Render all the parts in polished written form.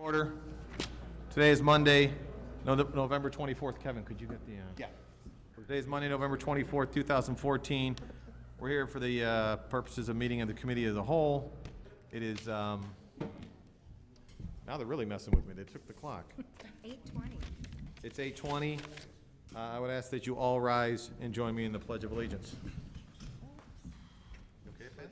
Order. Today is Monday, November 24th. Kevin, could you get the... Yeah. Today is Monday, November 24th, 2014. We're here for the purposes of meeting of the Committee of the Whole. It is, now they're really messing with me. They took the clock. 8:20. It's 8:20. I would ask that you all rise and join me in the Pledge of Allegiance. You okay, Pat?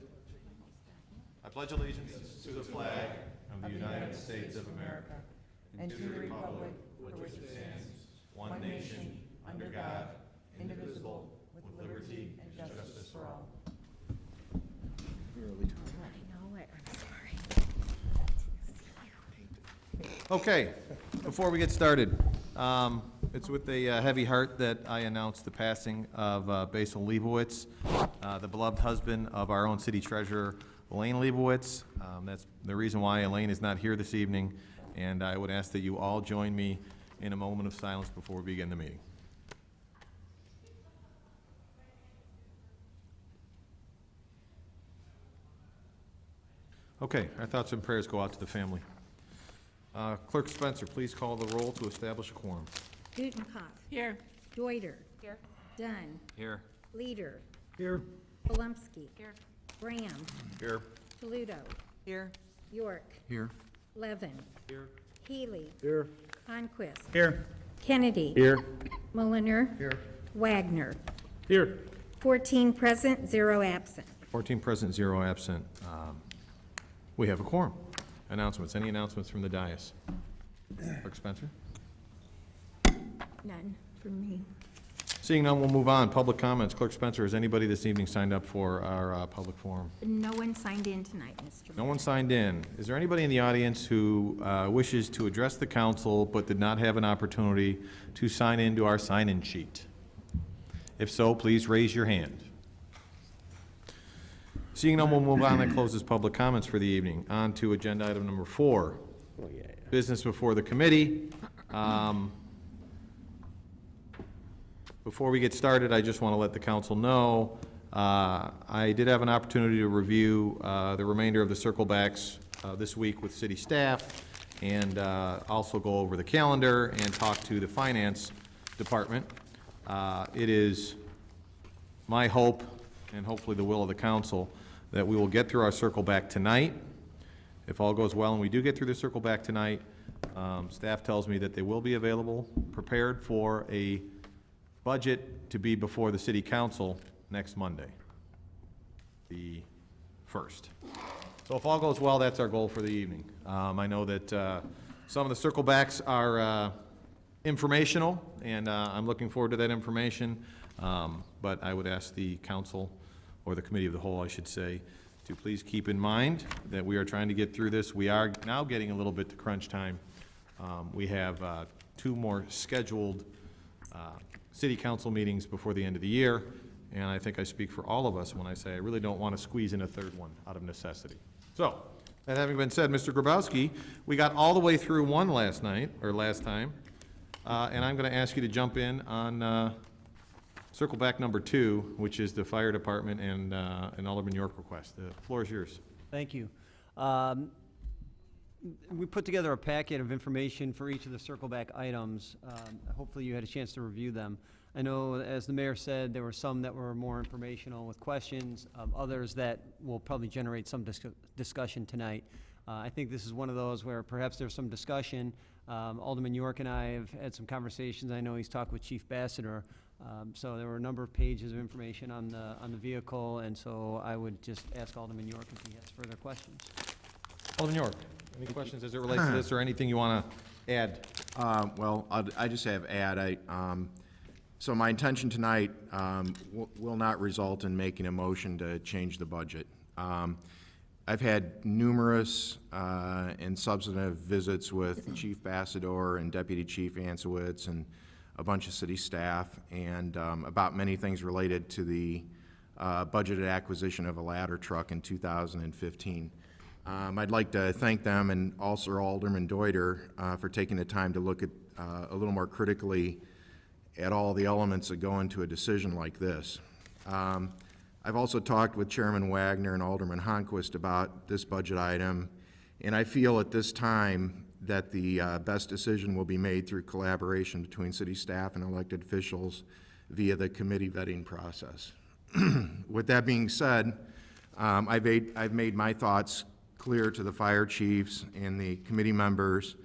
I pledge allegiance to the flag of the United States of America and to the republic for which it stands, one nation, under God, indivisible, with liberty and justice for all. I know it, I'm sorry. Okay, before we get started, it's with a heavy heart that I announce the passing of Basil Leibowitz, the beloved husband of our own city treasurer, Elaine Leibowitz. That's the reason why Elaine is not here this evening, and I would ask that you all join me in a moment of silence before we begin the meeting. Okay, our thoughts and prayers go out to the family. Clerk Spencer, please call the roll to establish a quorum. Gutenkopf. Here. Deuter. Here. Dunn. Here. Leader. Here. Polumsky. Here. Graham. Here. Toledo. Here. York. Here. Levin. Here. Healy. Here. Conquist. Here. Kennedy. Here. Mulliner. Here. Wagner. Here. 14 present, 0 absent. 14 present, 0 absent. We have a quorum. Announcements. Any announcements from the dais? Clerk Spencer? None from me. Seeing none, we'll move on. Public comments. Clerk Spencer, has anybody this evening signed up for our public forum? No one signed in tonight, Mr. No one signed in. Is there anybody in the audience who wishes to address the council but did not have an opportunity to sign in to our sign-in sheet? If so, please raise your hand. Seeing none, we'll move on. That closes public comments for the evening. On to agenda item number 4. Business before the committee. Before we get started, I just want to let the council know, I did have an opportunity to review the remainder of the circle backs this week with city staff, and also go over the calendar and talk to the finance department. It is my hope, and hopefully the will of the council, that we will get through our circle back tonight. If all goes well and we do get through the circle back tonight, staff tells me that they will be available, prepared for a budget to be before the city council next Monday, the 1st. So if all goes well, that's our goal for the evening. I know that some of the circle backs are informational, and I'm looking forward to that information, but I would ask the council, or the committee of the whole, I should say, to please keep in mind that we are trying to get through this. We are now getting a little bit to crunch time. We have 2 more scheduled city council meetings before the end of the year, and I think I speak for all of us when I say I really don't want to squeeze in a 3rd one out of necessity. So, that having been said, Mr. Grabowski, we got all the way through one last time, and I'm going to ask you to jump in on circle back number 2, which is the fire department and an Alderman York request. The floor is yours. Thank you. We put together a packet of information for each of the circleback items. Hopefully you had a chance to review them. I know, as the mayor said, there were some that were more informational with questions, others that will probably generate some discussion tonight. I think this is one of those where perhaps there's some discussion. Alderman York and I have had some conversations. I know he's talked with Chief Bassiter. So there were a number of pages of information on the vehicle, and so I would just ask Alderman York if he has further questions. Alderman York, any questions as it relates to this, or anything you want to add? Well, I just have so my intention tonight will not result in making a motion to change the budget. I've had numerous and substantive visits with Chief Bassiter and Deputy Chief Ansowitz and a bunch of city staff, and about many things related to the budgeted acquisition of a ladder truck in 2015. I'd like to thank them, and also Alderman Deuter, for taking the time to look at a little more critically at all the elements that go into a decision like this. I've also talked with Chairman Wagner and Alderman Honquist about this budget item, and I feel at this time that the best decision will be made through collaboration between city staff and elected officials via the committee vetting process. With that being said, I've made my thoughts clear to the fire chiefs and the committee members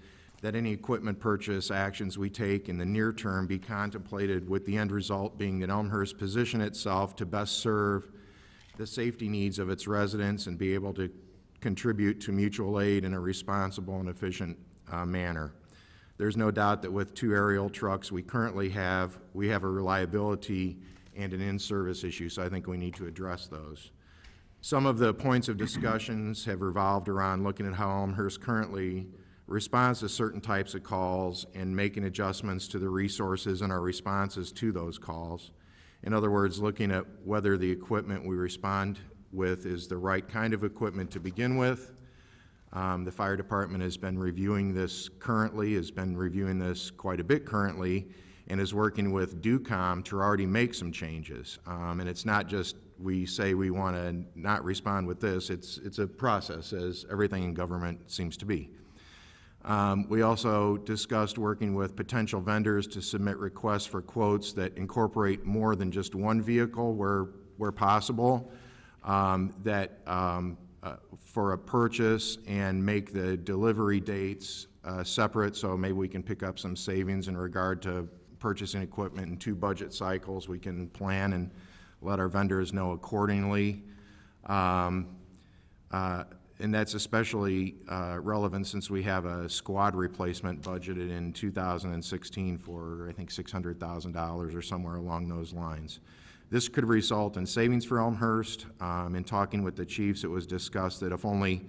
that any equipment purchase actions we take in the near term be contemplated with the end result being that Elmhurst position itself to best serve the safety needs of its residents and be able to contribute to mutual aid in a responsible and efficient manner. There's no doubt that with 2 aerial trucks we currently have, we have a reliability and an in-service issue, so I think we need to address those. Some of the points of discussions have revolved around looking at how Elmhurst currently responds to certain types of calls and making adjustments to the resources and our responses to those calls. In other words, looking at whether the equipment we respond with is the right kind of equipment to begin with. The fire department has been reviewing this currently, has been reviewing this quite a bit currently, and is working with DUCOM to already make some changes. And it's not just we say we want to not respond with this, it's a process, as everything in government seems to be. We also discussed working with potential vendors to submit requests for quotes that incorporate more than just one vehicle where possible, for a purchase and make the delivery dates separate, so maybe we can pick up some savings in regard to purchasing equipment in 2 budget cycles. We can plan and let our vendors know accordingly. And that's especially relevant since we have a squad replacement budgeted in 2016 for, I think, $600,000 or somewhere along those lines. This could result in savings for Elmhurst. In talking with the chiefs, it was discussed that if only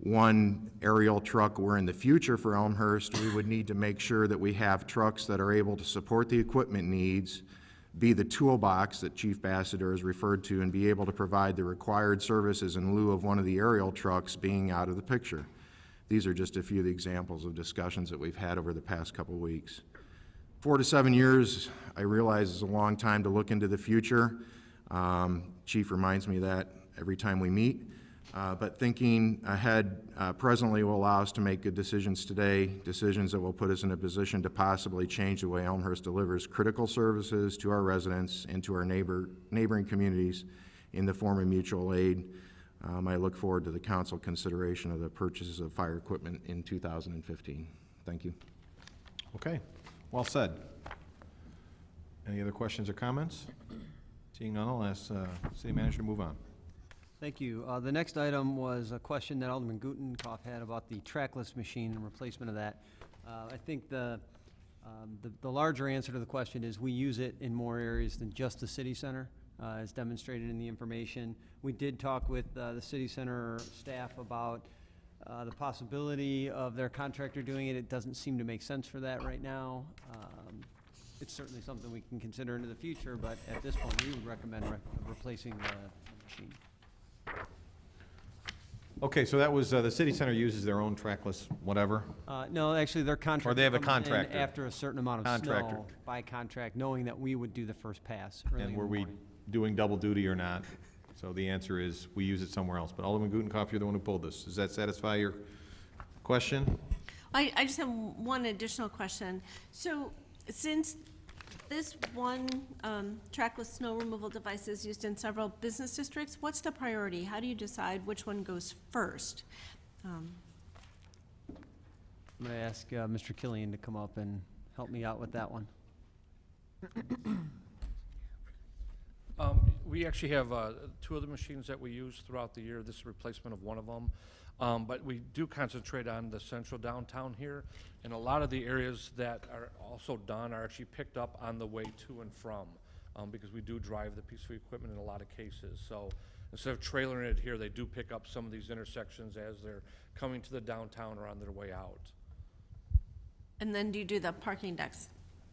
1 aerial truck were in the future for Elmhurst, we would need to make sure that we have trucks that are able to support the equipment needs, be the toolbox that Chief Bassett has referred to, and be able to provide the required services in lieu of one of the aerial trucks being out of the picture. These are just a few of the examples of discussions that we've had over the past couple weeks. 4 to 7 years, I realize, is a long time to look into the future. Chief reminds me of that every time we meet. But thinking ahead presently will allow us to make good decisions today, decisions that will put us in a position to possibly change the way Elmhurst delivers critical services to our residents and to our neighboring communities in the form of mutual aid. I look forward to the council consideration of the purchases of fire equipment in 2015. Thank you. Okay, well said. Any other questions or comments? Seeing none, I'll ask City Manager to move on. Thank you. The next item was a question that Alderman Gutenkopf had about the trackless machine and replacement of that. I think the larger answer to the question is we use it in more areas than just the city center, as demonstrated in the information. We did talk with the city center staff about the possibility of their contractor doing it. It doesn't seem to make sense for that right now. It's certainly something we can consider into the future, but at this point, we would recommend replacing the machine. Okay, so that was, the city center uses their own trackless whatever? No, actually, their contractor. Or they have a comes in contractor. after a certain amount of Contractor. snow by contract, knowing that we would do the first pass early in And the were we morning. doing double duty or not? So the answer is, we use it somewhere else. But Alderman Gutenkopf, you're the one who pulled this. Does that satisfy your question? I just have one additional question. So since this one trackless snow removal device is used in several business districts, what's the priority? How do you decide which one goes first? I'm going to ask Mr. Killian to come up and help me out with that one. We actually have 2 of the machines that we use throughout the year. This is a replacement of one of them. But we do concentrate on the central downtown here, and a lot of the areas that are also done are actually picked up on the way to and from, because we do drive the piece of equipment in a lot of cases. So instead of trailering it here, they do pick up some of these intersections as they're coming to the downtown or on their way out. And then do you do the parking decks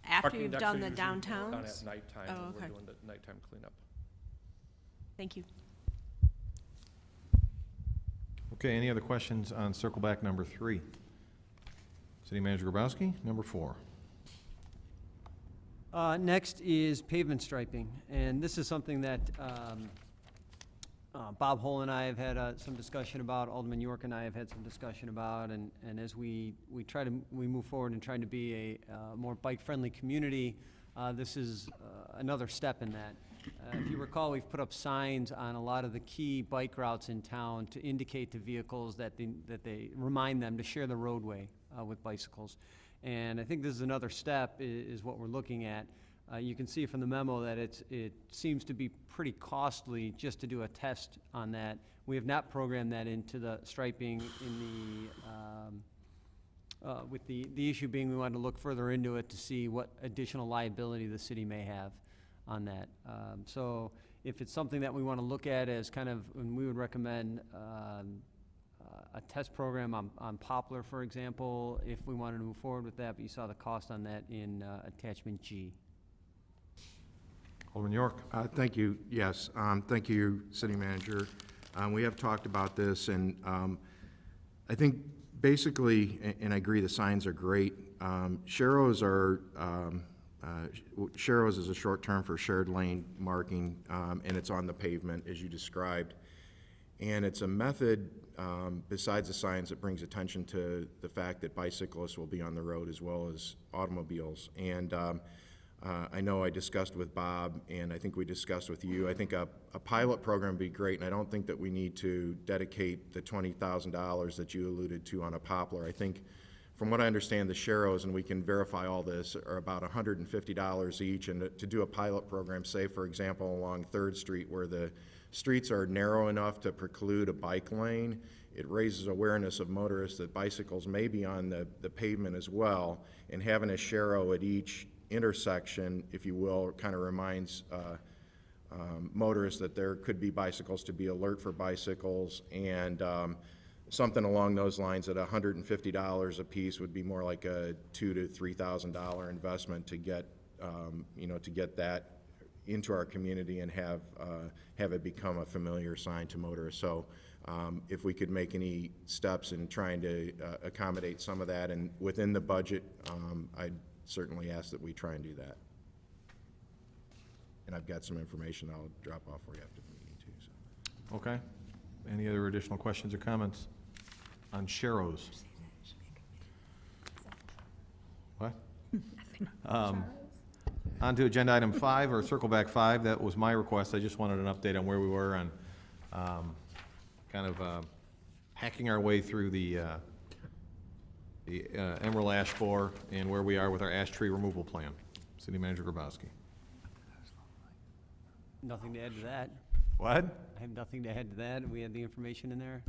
after Parking you've decks done are the usually done downtowns? at nighttime, Oh, when we're okay. doing the nighttime cleanup. Thank you. Okay, any other questions on circle back number 3? City Manager Grabowski, number 4. Next is pavement striping, and this is something that Bob Hole and I have had some discussion about, Alderman York and I have had some discussion about, and as we move forward in trying to be a more bike-friendly community, this is another step in that. If you recall, we've put up signs on a lot of the key bike routes in town to indicate to vehicles that they remind them to share the roadway with bicycles. And I think this is another step, is what we're looking at. You can see from the memo that it seems to be pretty costly just to do a test on that. We have not programmed that into the striping in with the issue being we wanted to look further into it to see what additional liability the city may have on that. So if it's something that we want to look at as kind of, and we would recommend a test program on Poplar, for example, if we wanted to move forward with that, but you saw the cost on that in attachment G. Alderman York. Thank you, yes. Thank you, City Manager. We have talked about this, and I think basically, and I agree, the signs are great. Sharrows are, Sharrows is a short term for shared lane marking, and it's on the pavement, as you described. And it's a method, besides the signs, that brings attention to the fact that bicyclists will be on the road as well as automobiles. And I know I discussed with Bob, and I think we discussed with you, I think a pilot program would be great, and I don't think that we need to dedicate the $20,000 that you alluded to on a Poplar. I think, from what I understand, the Sharrows, and we can verify all this, are about $150 each, and to do a pilot program, say, for example, along 3rd Street, where the streets are narrow enough to preclude a bike lane, it raises awareness of motorists that bicycles may be on the pavement as well, and having a Sharrow at each intersection, if you will, kind of reminds motorists that there could be bicycles, to be alert for bicycles, and something along those lines at $150 a piece would be more like a $2,000 to $3,000 investment to get, to get that into our community and have it become a familiar sign to motorists. So if we could make any steps in trying to accommodate some of that, and within the budget, I'd certainly ask that we try and do that. And I've got some information I'll drop off for you after the meeting too. So. Okay. Any other additional questions or comments on Sharrows? What? On to agenda item 5, or circle back 5. That was my request. I just wanted an update on where we were on hacking our way through the Emerald Ash Borer and where we are with our ash tree removal plan. City Manager Grabowski. Nothing to add to that. What? I have nothing to add to that. We had the information in there.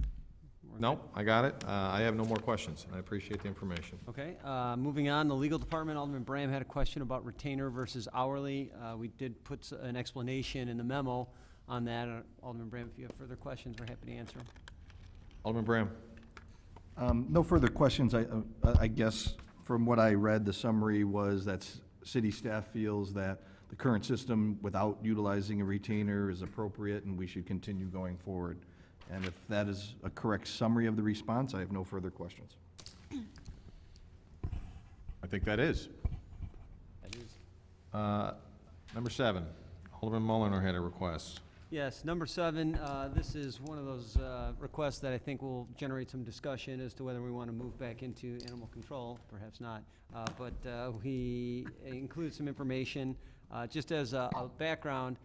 Nope, I got it. I have no more questions. I appreciate the information. Okay, moving on, the legal department, Alderman Bram had a question about retainer versus hourly. We did put an explanation in the memo on that. Alderman Bram, if you have further questions, we're happy to answer them. Alderman Bram. No further questions. I guess from what I read, the summary was that city staff feels that the current system without utilizing a retainer is appropriate and we should continue going forward. And if that is a correct summary of the response, I have no further questions. I think that is. That is. Number 7, Alderman Mulliner had a request. Yes, number 7, this is one of those requests that I think will generate some discussion as to whether we want to move back into animal control, perhaps not. But we include some information. Just as a background,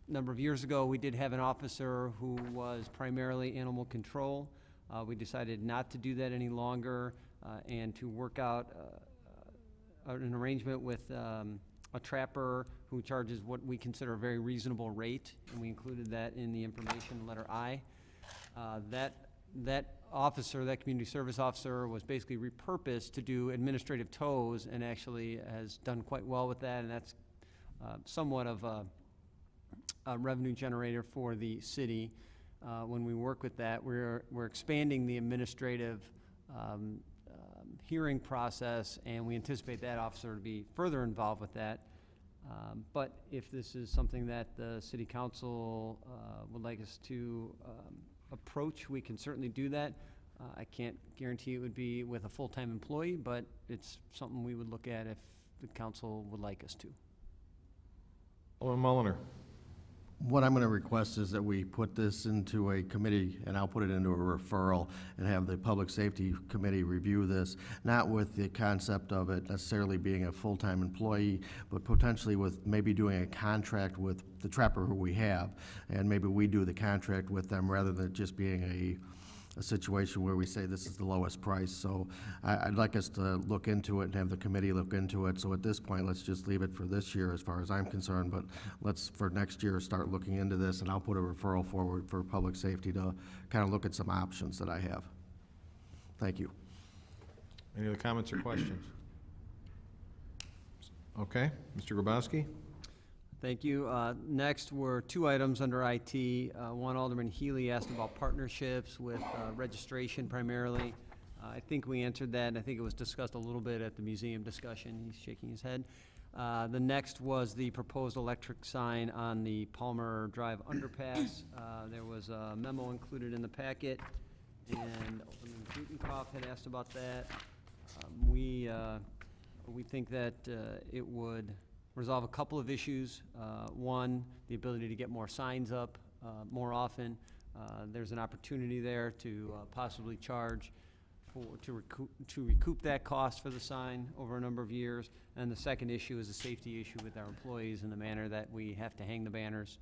number of years ago, we did have an officer who was primarily animal control. We decided not to do that any longer and to work out an arrangement with a trapper who charges what we consider a very reasonable rate, and we included that in the information, letter I. That officer, that community service officer, was basically repurposed to do administrative tows and actually has done quite well with that, and that's somewhat of a revenue generator for the city. When we work with that, we're expanding the administrative hearing process, and we anticipate that officer to be further involved with that. But if this is something that the city council would like us to approach, we can certainly do that. I can't guarantee it would be with a full-time employee, but it's something we would look at if the council would like us to. Alderman Mulliner. What I'm going to request is that we put this into a committee, and I'll put it into a referral, and have the Public Safety Committee review this, not with the concept of it necessarily being a full-time employee, but potentially with maybe doing a contract with the trapper who we have, and maybe we do the contract with them rather than just being a situation where we say this is the lowest price. So I'd like us to look into it and have the committee look into it. So at this point, let's just leave it for this year as far as I'm concerned, but let's, for next year, start looking into this, and I'll put a referral forward for public safety to kind of look at some options that I have. Thank you. Any other comments or questions? Okay, Mr. Grabowski? Thank you. Next were two items under IT. One, Alderman Healy asked about partnerships with registration primarily. I think we answered that, and I think it was discussed a little bit at the museum discussion. He's shaking his head. The next was the proposed electric sign on the Palmer Drive underpass. There was a memo included in the packet, and Alderman Gutenkopf had asked about that. We think that it would resolve a couple of issues. One, the ability to get more signs up more often. There's an opportunity there to possibly charge to recoup that cost for the sign over a number of years. And the second issue is a safety issue with our employees in the manner that we have to hang the banners.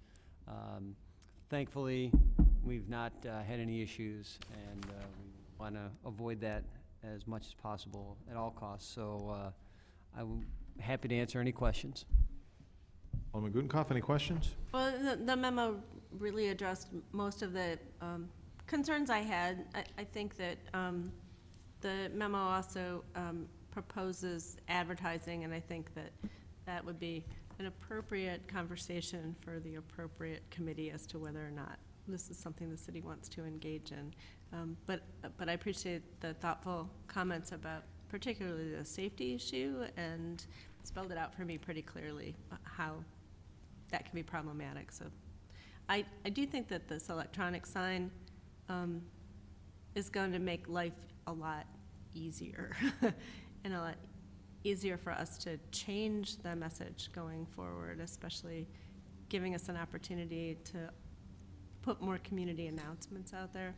Thankfully, we've not had any issues, and we want to avoid that as much as possible at all costs. So I'm happy to answer any questions. Alderman Gutenkopf, any questions? Well, the memo really addressed most of the concerns I had. I think that the memo also proposes advertising, and I think that that would be an appropriate conversation for the appropriate committee as to whether or not this is something the city wants to engage in. But I appreciate the thoughtful comments about particularly the safety issue, and spelled it out for me pretty clearly how that can be problematic. So I do think that this electronic sign is going to make life a lot easier and a lot easier for us to change the message going forward, especially giving us an opportunity to put more community announcements out there.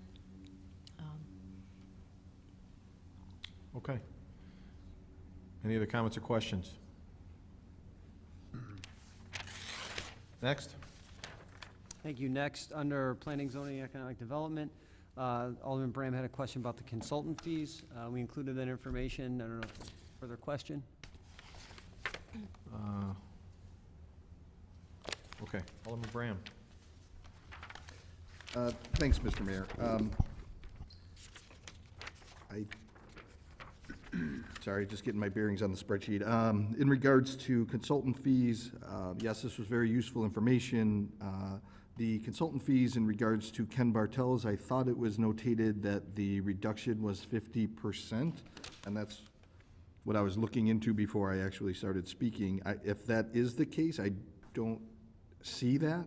Okay. Any other comments or questions? Next. Thank you. Next, under Planning, Zoning, and Economic Development, Alderman Bram had a question about the consultant fees. We included that information. I don't know if there's further question. Okay, Alderman Bram. Thanks, Mr. Mayor. Sorry, just getting my bearings on the spreadsheet. In regards to consultant fees, yes, this was very useful information. The consultant fees in regards to Ken Bartels, I thought it was notated that the reduction was 50%, and that's what I was looking into before I actually started speaking. If that is the case, I don't see that.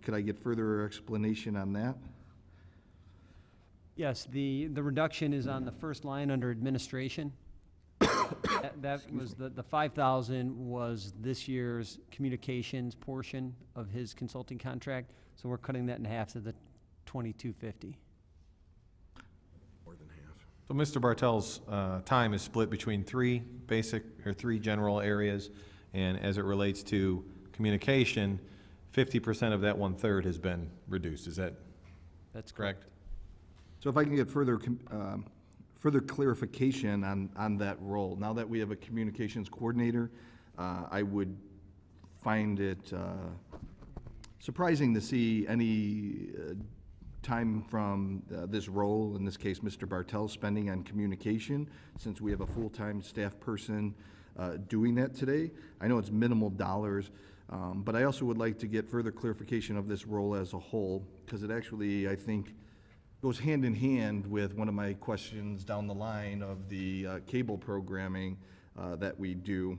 Could I get further explanation on that? Yes, the reduction is on the first line under administration. That was the 5,000 was this year's communications portion of his consulting contract. So we're cutting that in half to the 2,250. More than half. So Mr. Bartel's time is split between three general areas, and as it relates to communication, 50% of that 1/3 has been reduced. Is that That's correct? So if I can get further clarification on that role, now that we have a communications coordinator, I would find it surprising to see any time from this role, in this case, Mr. Bartel, spending on communication, since we have a full-time staff person doing that today. I know it's minimal dollars, but I also would like to get further clarification of this role as a whole, because it actually, I think, goes hand in hand with one of my questions down the line of the cable programming that we do.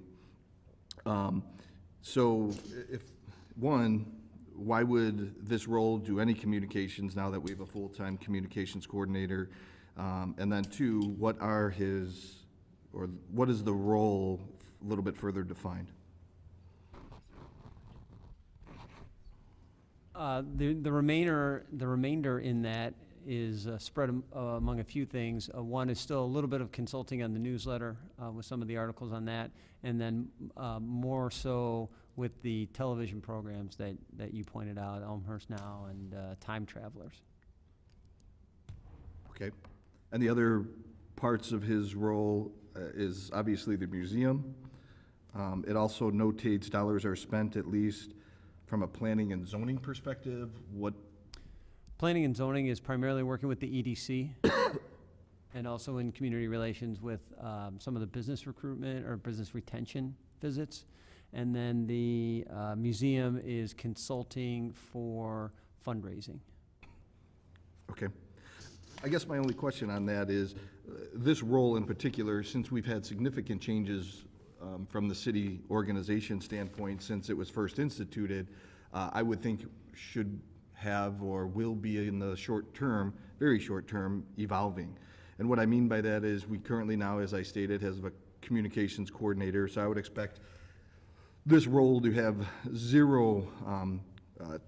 So why would this role do any communications now that we have a full-time communications coordinator? And then two, what is the role a little bit further defined? The remainder in that is spread among a few things. One is still a little bit of consulting on the newsletter with some of the articles on that, and then more so with the television programs that you pointed out, Elmhurst Now and Time Travelers. Okay. And the other parts of his role is obviously the museum. It also notates dollars are spent, at least from a planning and zoning perspective. What? Planning and zoning is primarily working with the EDC and also in community relations with some of the business recruitment or business retention visits. And then the museum is consulting for fundraising. Okay. I guess my only question on that is, this role in particular, since we've had significant changes from the city organization standpoint since it was first instituted, I would think should have or will be in the short term, very short term, evolving. And what I mean by that is we currently now, as I stated, has a communications coordinator, so I would expect this role to have zero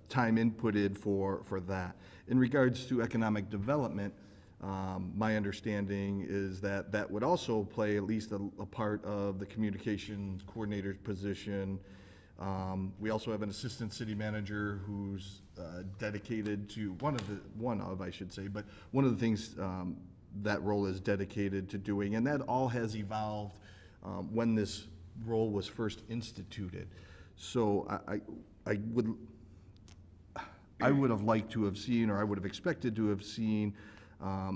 time inputted for that. In regards to economic development, my understanding is that that would also play at least a part of the communications coordinator's position. We also have an assistant city manager who's dedicated to one of the things that role is dedicated to doing, and that all has evolved when this role was first instituted. So I would have liked to have seen, or I would have expected to have seen,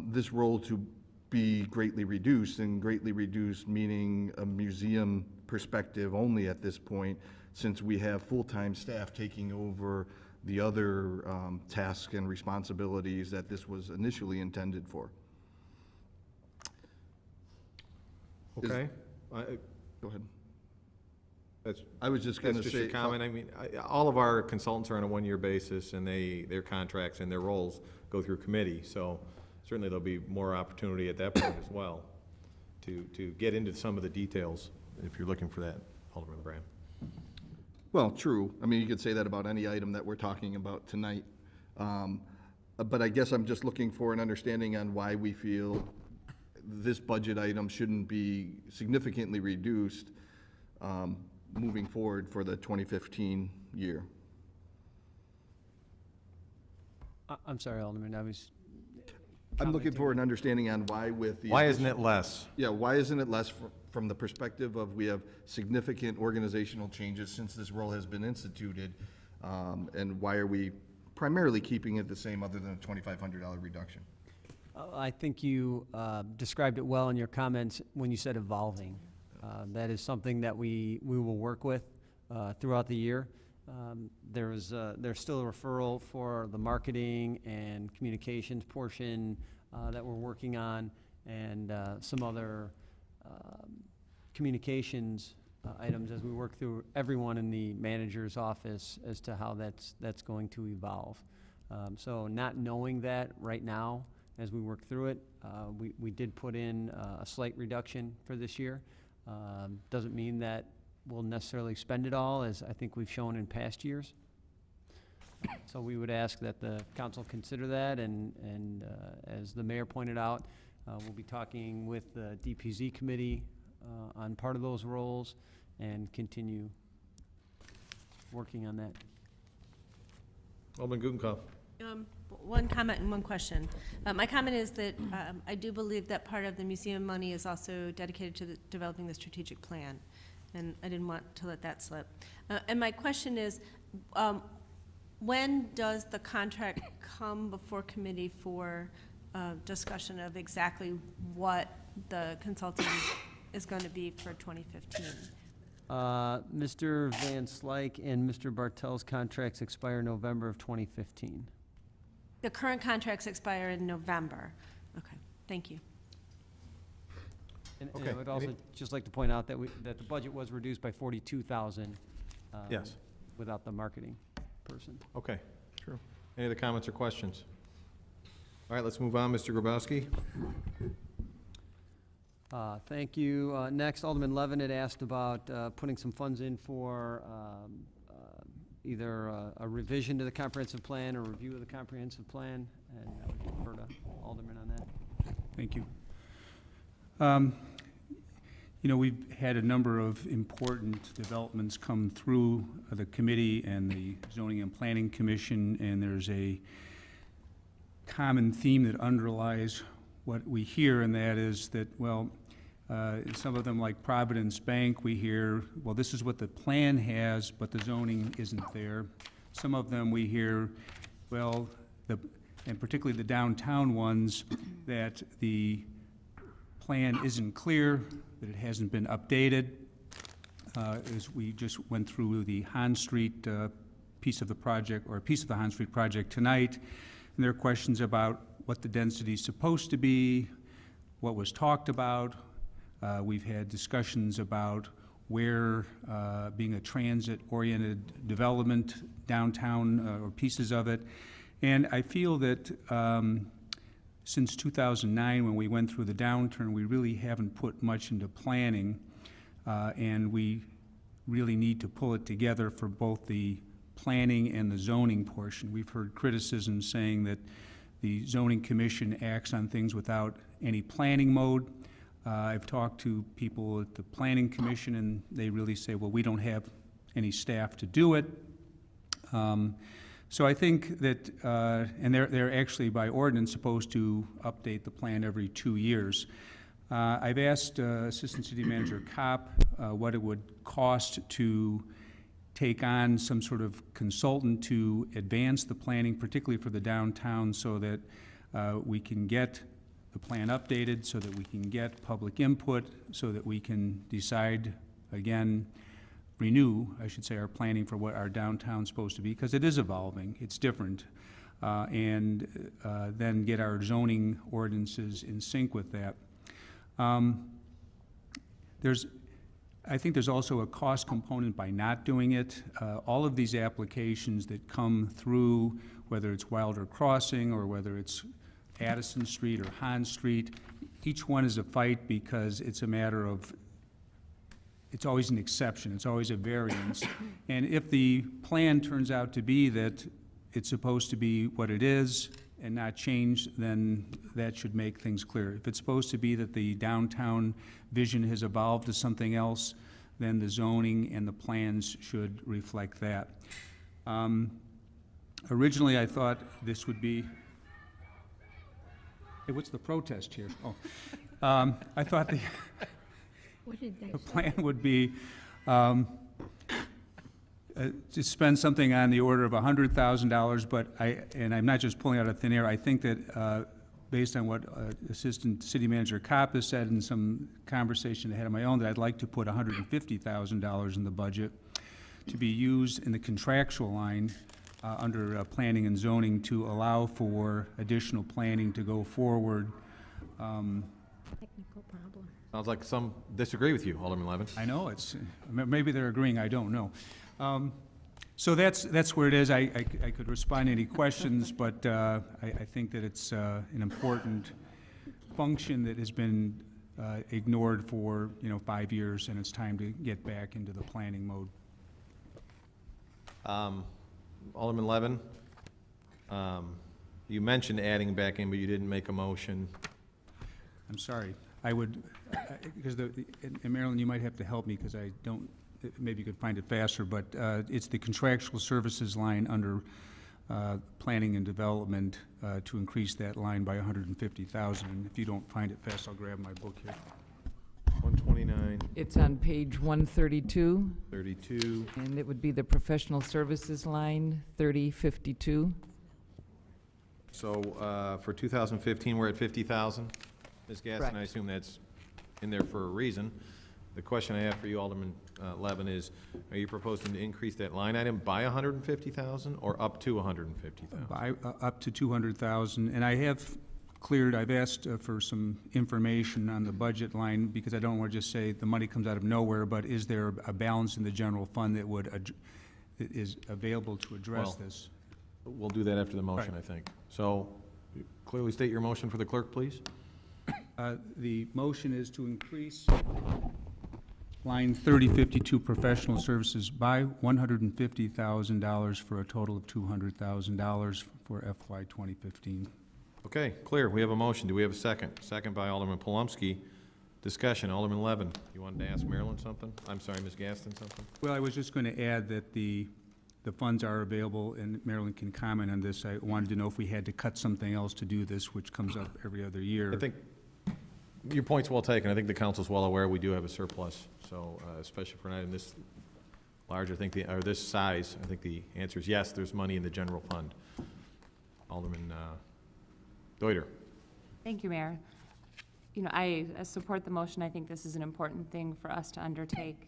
this role to be greatly reduced, and greatly reduced meaning a museum perspective only at this point, since we have full-time staff taking over the other tasks and responsibilities that this was initially intended for. Okay. Go ahead. I was just going to say. That's just your comment. I mean, all of our consultants are on a one-year basis, and their contracts and their roles go through committee. So certainly there'll be more opportunity at that point as well to get into some of the details if you're looking for that, Alderman Brand. Well, true. I mean, you could say that about any item that we're talking about tonight. But I guess I'm just looking for an understanding on why we feel this budget item shouldn't be significantly reduced moving forward for the 2015 year. I'm sorry, Alderman, I'm looking for an understanding on why with the. Why isn't it less? Yeah, why isn't it less from the perspective of we have significant organizational changes since this role has been instituted, and why are we primarily keeping it the same other than a $2,500 reduction? I think you described it well in your comments when you said evolving. That is something that we will work with throughout the year. There's still a referral for the marketing and communications portion that we're working on, and some other communications items as we work through everyone in the manager's office as to how that's going to evolve. So not knowing that right now as we work through it, we did put in a slight reduction for this year. Doesn't mean that we'll necessarily spend it all, as I think we've shown in past years. So we would ask that the council consider that, and as the mayor pointed out, we'll be talking with the DPZ committee on part of those roles and continue working on that. Alderman Gutenkopf. One comment and one question. My comment is that I do believe that part of the museum money is also dedicated to developing the strategic plan, and I didn't want to let that slip. And my question is, when does the contract come before committee for discussion of exactly what the consulting is going to be for 2015? Mr. Van Slyke and Mr. Bartel's contracts expire November of 2015. The current contracts expire in November. Okay, thank you. And Okay. I would also just like to point out that the budget was reduced by 42,000. Yes. Without the marketing person. Okay, true. Any other comments or questions? All right, let's move on. Mr. Grabowski. Thank you. Next, Alderman Levin had asked about putting some funds in for either a revision to the comprehensive plan or review of the comprehensive plan, and I would defer to Alderman on that. Thank you. You know, we've had a number of important developments come through the committee and the Zoning and Planning Commission, and there's a common theme that underlies what we hear, and that is that, well, some of them, like Providence Bank, we hear, well, this is what the plan has, but the zoning isn't there. Some of them we hear, well, and particularly the downtown ones, that the plan isn't clear, that it hasn't been updated. As we just went through the Han Street piece of the project, or a piece of the Han Street project tonight, and there are questions about what the density is supposed to be, what was talked about. We've had discussions about where, being a transit-oriented development downtown, or pieces of it. And I feel that since 2009, when we went through the downturn, we really haven't put much into planning, and we really need to pull it together for both the planning and the zoning portion. We've heard criticism saying that the zoning commission acts on things without any planning mode. I've talked to people at the planning commission, and they really say, well, we don't have any staff to do it. So I think that, and they're actually by ordinance supposed to update the plan every 2 years. I've asked Assistant City Manager Kopp what it would cost to take on some sort of consultant to advance the planning, particularly for the downtown, so that we can get the plan updated, so that we can get public input, so that we can decide, again, renew, I should say, our planning for what our downtown's supposed to be, because it is evolving, it's different, and then get our zoning ordinances in sync with that. I think there's also a cost component by not doing it. All of these applications that come through, whether it's Wilder Crossing or whether it's Addison Street or Han Street, each one is a fight because it's a matter of, it's always an exception, it's always a variance. And if the plan turns out to be that it's supposed to be what it is and not change, then that should make things clear. If it's supposed to be that the downtown vision has evolved to something else, then the zoning and the plans should reflect that. Originally, I thought this would be, hey, what's the protest here? Oh, I thought What did they the say? plan would be to spend something on the order of $100,000, but and I'm not just pulling out of thin air, I think that based on what Assistant City Manager Kopp has said in some conversation I had of my own, that I'd like to put $150,000 in the budget to be used in the contractual line under planning and zoning to allow for additional planning to go forward. Technical problem. Sounds like some disagree with you, Alderman Levin. I know, it's, maybe they're agreeing, I don't know. So that's where it is. I could respond to any questions, but I think that it's an important function that has been ignored for, 5 years, and it's time to get back into the planning mode. Alderman Levin, you mentioned adding back in, but you didn't make a motion. I'm sorry. I would, because and Marilyn, you might have to help me because I don't, maybe you could find it faster, but it's the contractual services line under planning and development to increase that line by $150,000. And if you don't find it fast, I'll grab my book here. 129, It's on page 132, 32. and it would be the professional services line, 3052. So for 2015, we're at 50,000. Ms. Gasson, Correct. I assume that's in there for a reason. The question I have for you, Alderman Levin, is are you proposing to increase that line item by 150,000 or up to 150,000? By, up to 200,000, and I have I've asked for some information on the budget line, because I don't want to just say the money comes out of nowhere, but is there a balance in the general fund that that is available to address Well, this? We'll do that after the motion, I think. So clearly state your motion for the clerk, please. The motion is to increase line 3052, professional services, by $150,000 for a total of $200,000 for FY 2015. Okay, clear. We have a motion. Do we have a second? Second by Alderman Palomsky. Discussion, Alderman Levin. You wanted to ask Marilyn something? I'm sorry, Ms. Gaston something? Well, I was just going to add that the funds are available, and Marilyn can comment on this. I wanted to know if we had to cut something else to do this, which comes up every other year. I think your point's well taken. I think the council's well aware we do have a surplus, so especially for an item this large, I think or this size, I think the answer is yes, there's money in the general fund. Alderman Deuter. Thank you, Mayor. You know, I support the motion. I think this is an important thing for us to undertake.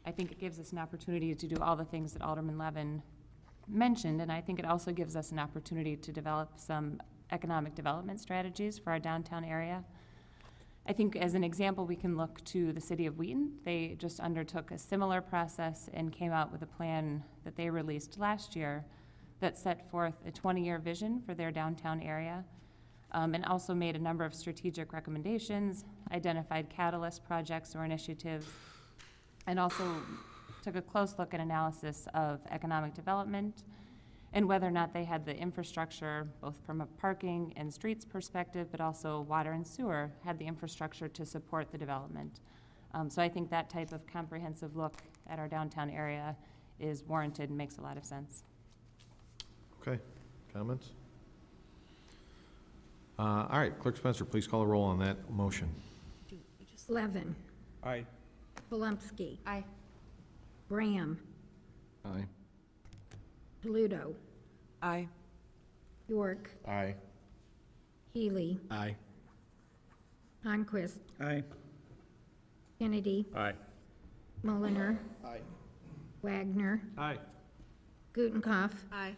I think it gives us an opportunity to do all the things that Alderman Levin mentioned, and I think it also gives us an opportunity to develop some economic development strategies for our downtown area. I think as an example, we can look to the city of Wheaton. They just undertook a similar process and came out with a plan that they released last year that set forth a 20-year vision for their downtown area. And also made a number of strategic recommendations, identified catalyst projects or initiatives, and also took a close look at analysis of economic development and whether or not they had the infrastructure, both from a parking and streets perspective, but also water and sewer, had the infrastructure to support the development. So I think that type of comprehensive look at our downtown area is warranted and makes a lot of sense. Okay, comments? All right, Clerk Spencer, please call a roll on that motion. Levin. Aye. Palomsky. Aye. Graham. Aye. Pluto. Aye. York. Aye. Healy. Aye. Conquest. Aye. Kennedy. Aye. Mulliner. Aye. Wagner. Aye. Gutenkopf. Aye.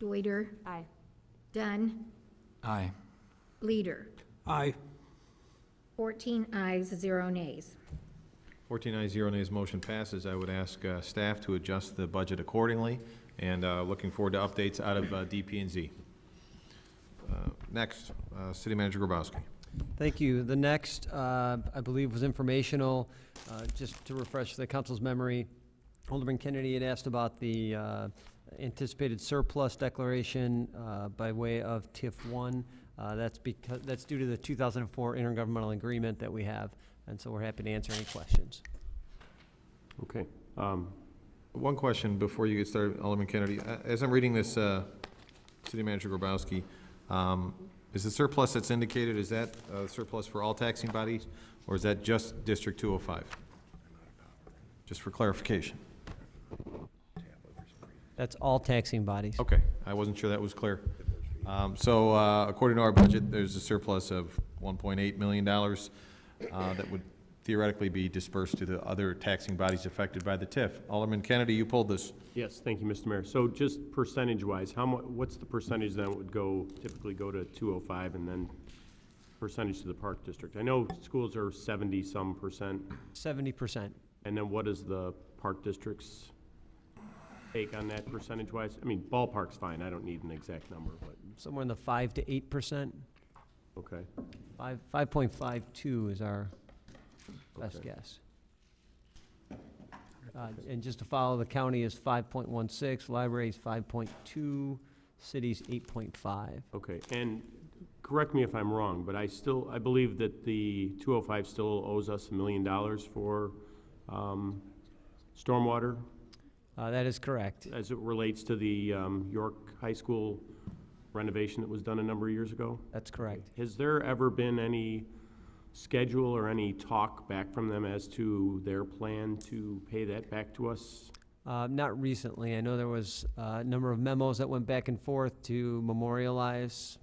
Deuter. Aye. Dunn. Aye. Leader. Aye. 14 ayes, 0 nays. 14 ayes, 0 nays, motion passes. I would ask staff to adjust the budget accordingly, and looking forward to updates out of DP&Z. Next, City Manager Grabowski. Thank you. The next, I believe, was informational. Just to refresh the council's memory, Alderman Kennedy had asked about the anticipated surplus declaration by way of TIF 1. That's due to the 2004 intergovernmental agreement that we have, and so we're happy to answer any questions. Okay. One question before you get started, Alderman Kennedy. As I'm reading this, City Manager Grabowski, is the surplus that's indicated, is that surplus for all taxing bodies, or is that just District 205? Just for clarification. That's all taxing bodies. Okay, I wasn't sure that was clear. So according to our budget, there's a surplus of $1.8 million that would theoretically be dispersed to the other taxing bodies affected by the TIF. Alderman Kennedy, you pulled this. Yes, thank you, Mr. Mayor. So just percentage-wise, what's the percentage that would typically go to 205 and then percentage to the Park District? I know schools are 70-some percent. 70%. And then what is the Park District's take on that percentage-wise? I mean, ballpark's fine. I don't need an exact number, but, Somewhere in the 5 to 8%. okay. 5.52 is our best Okay. guess. And just to follow, the county is 5.16, library is 5.2, city's 8.5. Okay, and correct me if I'm wrong, but I believe that the 205 still owes us $1 million for stormwater That is correct. as it relates to the York High School renovation that was done a number of years ago. That's correct. Has there ever been any schedule or any talk back from them as to their plan to pay that back to us? Not recently. I know there was a number of memos that went back and forth to memorialize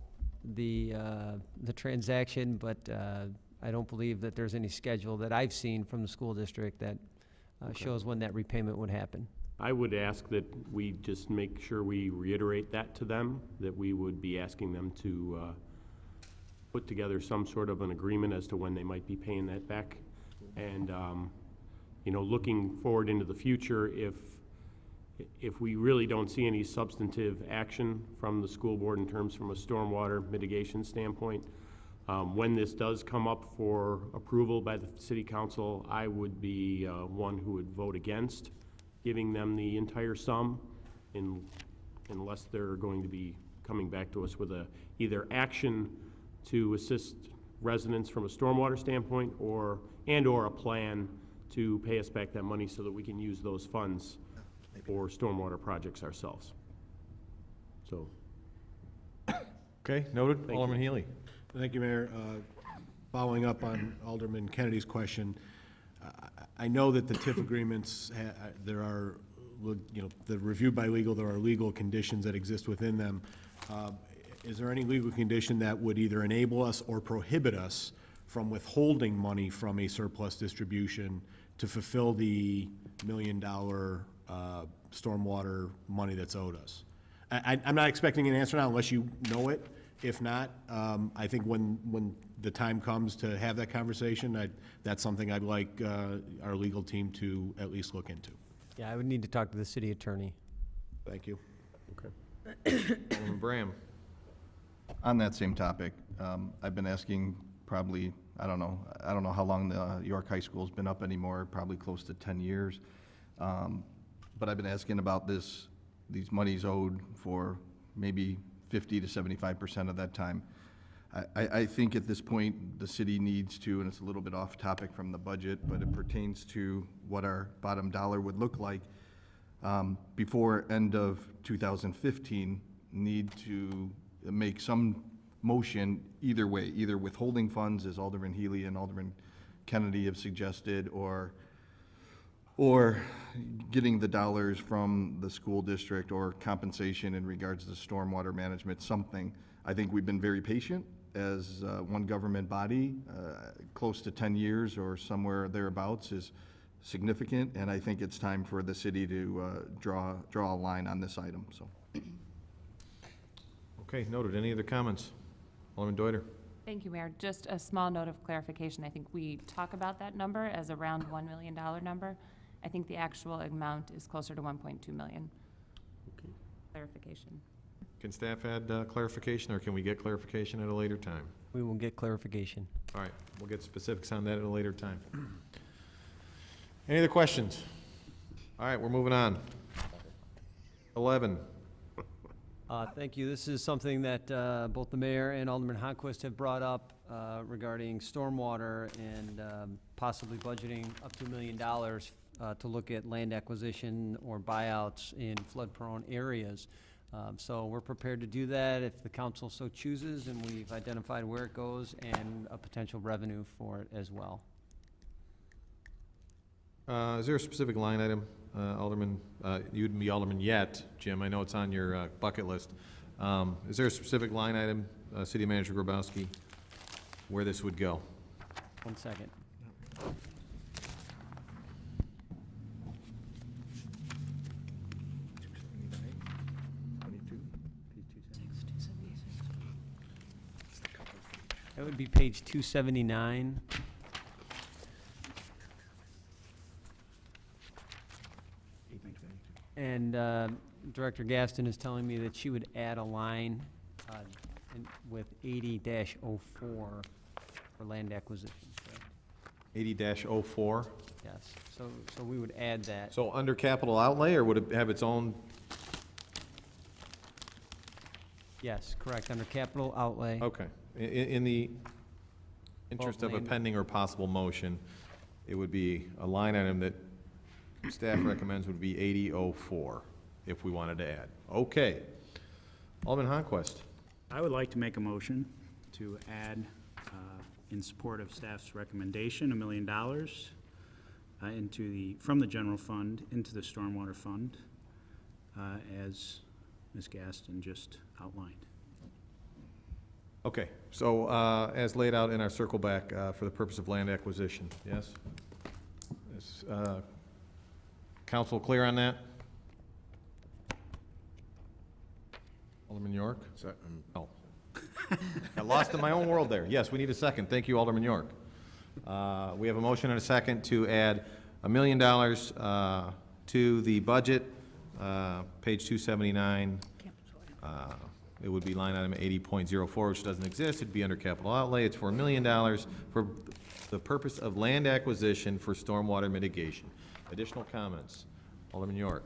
the transaction, but I don't believe that there's any schedule that I've seen from the school district that shows when that repayment would happen. I would ask that we just make sure we reiterate that to them, that we would be asking them to put together some sort of an agreement as to when they might be paying that back. And, you know, looking forward into the future, if we really don't see any substantive action from the school board in terms from a stormwater mitigation standpoint, When this does come up for approval by the city council, I would be one who would vote against giving them the entire sum unless they're going to be coming back to us with either action to assist residents from a stormwater standpoint or a plan to pay us back that money so that we can use those funds for stormwater projects ourselves. So. Okay, noted. you. Alderman Healy. Thank you, Mayor. Following up on Alderman Kennedy's question, I know that the TIF agreements, there are, the reviewed by legal, there are legal conditions that exist within them. Is there any legal condition that would either enable us or prohibit us from withholding money from a surplus distribution to fulfill the $1 million stormwater money that's owed us? I'm not expecting an answer now unless you know it. If not, I think when the time comes to have that conversation, that's something I'd like our legal team to at least look into. Yeah, I would need to talk to the city attorney. Thank you. Alderman Bram. On that same topic, I've been asking probably, I don't know how long the York High School's been up anymore, probably close to 10 years. But I've been asking about these monies owed for maybe 50 to 75% of that time. I think at this point, the city needs to, and it's a little bit off topic from the budget, but it pertains to what our bottom dollar would look like before end of 2015, need to make some motion either way, either withholding funds, as Alderman Healy and Alderman Kennedy have suggested, or getting the dollars from the school district, or compensation in regards to stormwater management, something. I think we've been very patient as one government body. Close to 10 years or somewhere thereabouts is significant, and I think it's time for the city to draw a line on this item, so. Okay, noted. Any other comments? Alderman Deuter. Thank you, Mayor. Just a small note of clarification. I think we talk about that number as around $1 million number. I think the actual amount is closer to 1.2 million. Okay. Clarification. Can staff add clarification, or can we get clarification at a later time? We will get clarification. All right, we'll get specifics on that at a later time. Any other questions? All right, we're moving on. 11. Thank you. This is something that both the mayor and Alderman Honquist have brought up regarding stormwater and possibly budgeting up to $1 million to look at land acquisition or buyouts in flood-prone areas. So we're prepared to do that if the council so chooses, and we've identified where it goes and a potential revenue for it as well. Is there a specific line item, Alderman? You wouldn't be Alderman yet, Jim. I know it's on your bucket list. Is there a specific line item, City Manager Grabowski, where this would go? 1 second. That would be page 279. And Director Gaston is telling me that she would add a line with 80-04 for land acquisition. 80-04. Yes, so we would add that. So under capital outlay, or would it have its own? Yes, correct, under capital outlay. Okay. In the interest of a land. pending or possible motion, it would be a line item that staff recommends would be 8004, if we wanted to add. Okay. Alderman Honquist. I would like to make a motion to add, in support of staff's recommendation, $1 million from the general fund into the stormwater fund, as Ms. Gaston just outlined. Okay, so as laid out in our circle back for the purpose of land acquisition, yes? Is council clear on that? Alderman York? Oh. I lost in my own world there. Yes, we need a second. Thank you, Alderman York. We have a motion and a second to add $1 million to the budget, page 279, it would be line item 80.04, which doesn't exist. It'd be under capital outlay. It's for $1 million for the purpose of land acquisition for stormwater mitigation. Additional comments? Alderman York.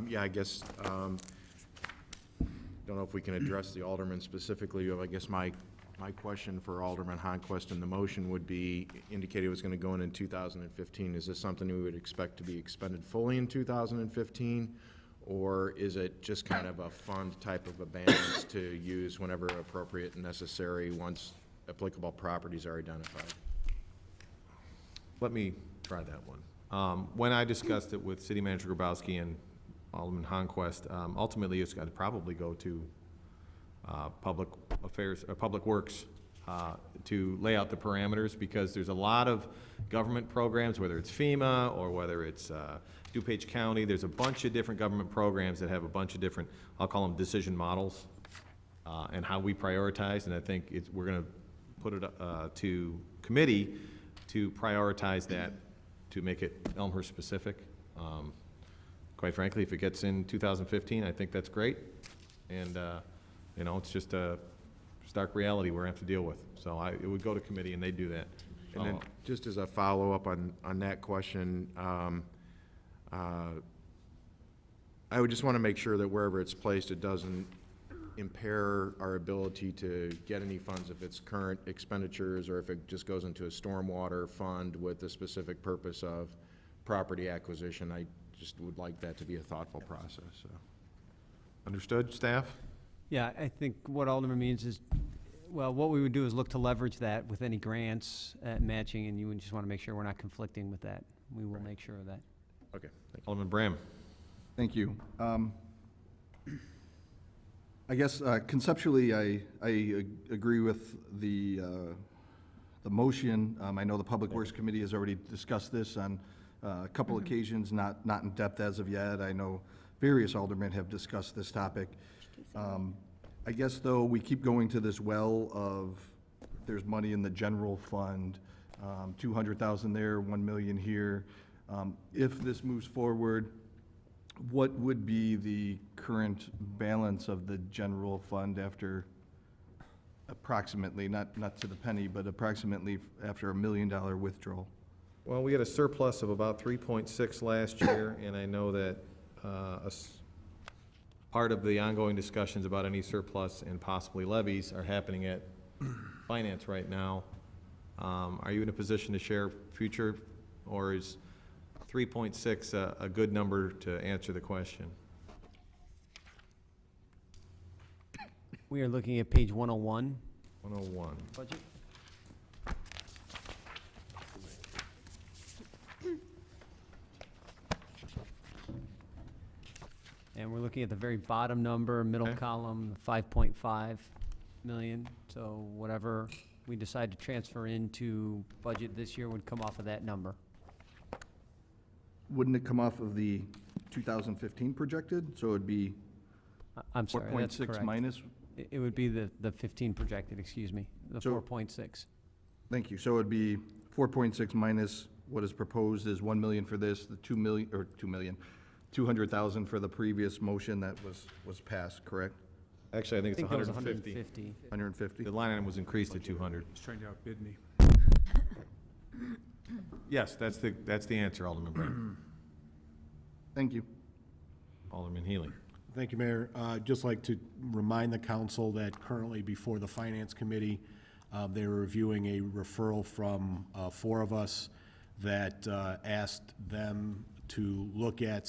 Yeah, I guess, don't know if we can address the alderman specifically, but I guess my question for Alderman Honquist in the motion would be, indicated it was going to go in 2015. Is this something we would expect to be expended fully in 2015? Or is it just kind of a fund type of a balance to use whenever appropriate and necessary once applicable properties are identified? Let me try that one. When I discussed it with City Manager Grabowski and Alderman Honquist, ultimately it's got to probably go to Public Affairs, or Public Works, to lay out the parameters, because there's a lot of government programs, whether it's FEMA or whether it's DuPage County. There's a bunch of different government programs that have a bunch of different, I'll call them decision models, and how we prioritize. And I think we're going to put it to committee to prioritize that, to make it Elmhurst specific. Quite frankly, if it gets in 2015, I think that's great. And, you know, it's just a stark reality we're going to have to deal with. So it would go to committee, and they do that. And then, just as a follow-up on that question, I would just want to make sure that wherever it's placed, it doesn't impair our ability to get any funds if it's current expenditures, or if it just goes into a stormwater fund with the specific purpose of property acquisition. I just would like that to be a thoughtful process, so. Understood, staff? Yeah, I think what Alderman means is, well, what we would do is look to leverage that with any grants matching, and you would just want to make sure we're not conflicting with that. We will make sure of that. Okay, thank you. Alderman Bram. Thank you. I guess conceptually, I agree with the motion. I know the Public Works Committee has already discussed this on a couple occasions, not in depth as of yet. I know various aldermen have discussed this topic. I guess, though, we keep going to this well of there's money in the general fund, 200,000 there, 1 million here. If this moves forward, what would be the current balance of the general fund after approximately, not to the penny, but approximately after $1 million withdrawal? Well, we had a surplus of about 3.6 last year, and I know that part of the ongoing discussions about any surplus and possibly levies are happening at finance right now. Are you in a position to share future, or is 3.6 a good number to answer the question? We are looking at page 101. 101. Budget. And we're looking at the very bottom number, middle Okay. column, 5.5 million. So whatever we decide to transfer into budget this year would come off of that number. Wouldn't it come off of the 2015 projected? So it'd be I'm sorry, that's 4.6 correct. minus? It would be the 15 projected, excuse me, the So- 4.6. Thank you. So it'd be 4.6 minus what is proposed is 1 million for this, the 2 million, or 2 million, 200,000 for the previous motion that was passed, correct? Actually, I think it's I think it was 150. 150? The line item was increased to 200. He's trying to outbid me. Yes, that's the answer, Alderman Bram. Thank you. Alderman Healy. Thank you, Mayor. Just like to remind the council that currently before the Finance Committee, they were reviewing a referral from 4 of us that asked them to look at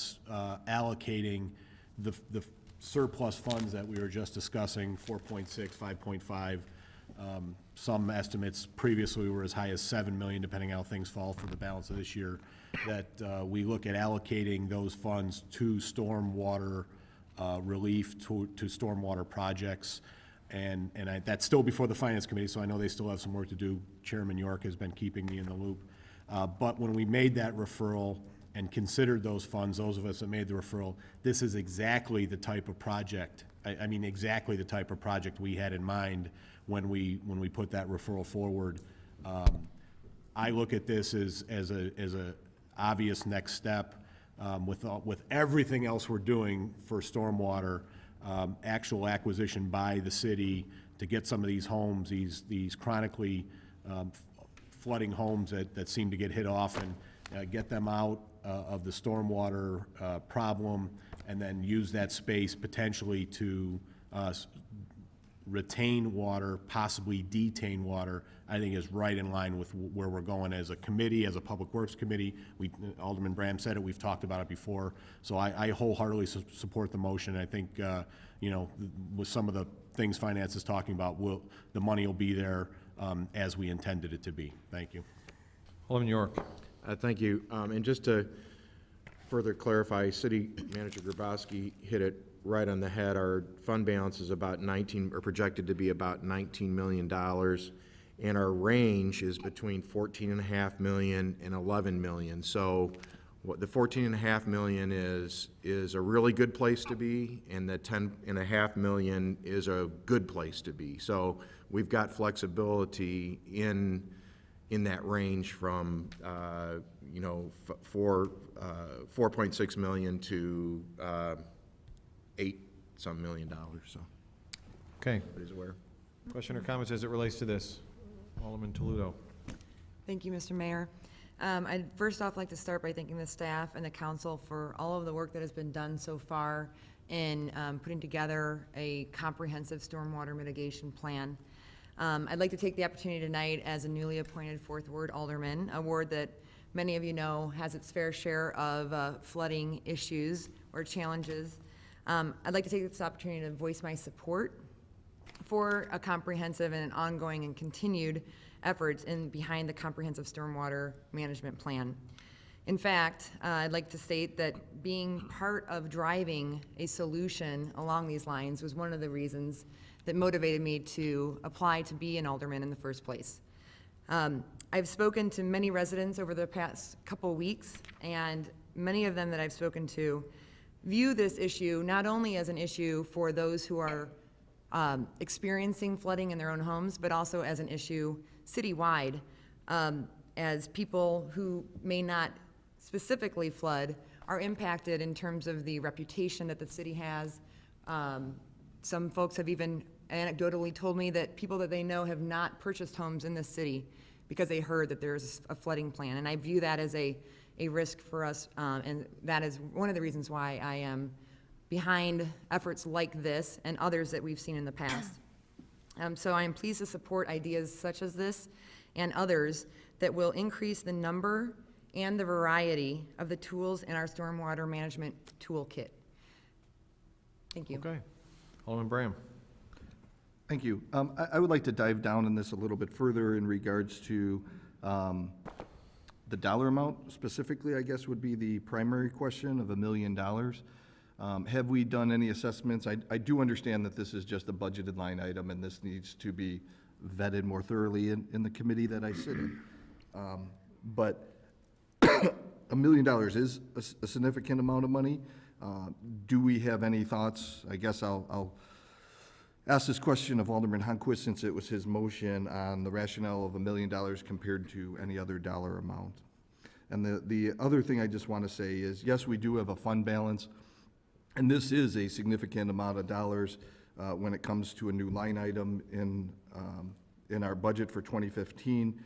allocating the surplus funds that we were just discussing, 4.6, 5.5. Some estimates previously were as high as 7 million, depending how things fall for the balance of this year, that we look at allocating those funds to stormwater relief, to stormwater projects. And that's still before the Finance Committee, so I know they still have some work to do. Chairman York has been keeping me in the loop. But when we made that referral and considered those funds, those of us that made the referral, this is exactly the type of project, I mean, exactly the type of project we had in mind when we put that referral forward. I look at this as a obvious next step with everything else we're doing for stormwater. actual acquisition by the city to get some of these homes, these chronically flooding homes that seem to get hit often, get them out of the stormwater problem, and then use that space potentially to retain water, possibly detain water, I think is right in line with where we're going as a committee, as a Public Works Committee. Alderman Bram said it, we've talked about it before, so I wholeheartedly support the motion. I think, you know, with some of the things Finance is talking about, the money will be there as we intended it to be. Thank you. Alderman York. Thank you. And just to further clarify, City Manager Grabowski hit it right on the head. Our fund balance is about projected to be about $19 million, and our range is between $14.5 million and $11 million. So what the $14.5 million is a really good place to be, and the $10.5 million is a good place to be. So we've got flexibility in that range from, you know, 4.6 million to 8-some million dollars, so. Okay. Everybody's aware. Question or comments as it relates to this? Alderman Toledo. Thank you, Mr. Mayor. I'd first off like to start by thanking the staff and the council for all of the work that has been done so far in putting together a comprehensive stormwater mitigation plan. I'd like to take the opportunity tonight as a newly appointed Fourth Ward Alderman, a ward that many of you know has its fair share of flooding issues or challenges. I'd like to take this opportunity to voice my support for a comprehensive and an ongoing and continued efforts behind the comprehensive stormwater management plan. In fact, I'd like to state that being part of driving a solution along these lines was one of the reasons that motivated me to apply to be an alderman in the first place. I've spoken to many residents over the past couple weeks, and many of them that I've spoken to view this issue not only as an issue for those who are experiencing flooding in their own homes, but also as an issue citywide, as people who may not specifically flood are impacted in terms of the reputation that the city has. Some folks have even anecdotally told me that people that they know have not purchased homes in this city because they heard that there's a flooding plan. And I view that as a risk for us, and that is one of the reasons why I am behind efforts like this and others that we've seen in the past. So I am pleased to support ideas such as this and others that will increase the number and the variety of the tools in our stormwater management toolkit. Thank you. Okay. Alderman Bram. Thank you. I would like to dive down in this a little bit further in regards to the dollar amount specifically, I guess, would be the primary question of $1 million. Have we done any assessments? I do understand that this is just a budgeted line item, and this needs to be vetted more thoroughly in the committee that I sit in. But $1 million is a significant amount of money. Do we have any thoughts? I guess I'll ask this question of Alderman Honquist, since it was his motion, on the rationale of $1 million compared to any other dollar amount. And the other thing I just want to say is, yes, we do have a fund balance, and this is a significant amount of dollars when it comes to a new line item in our budget for 2015.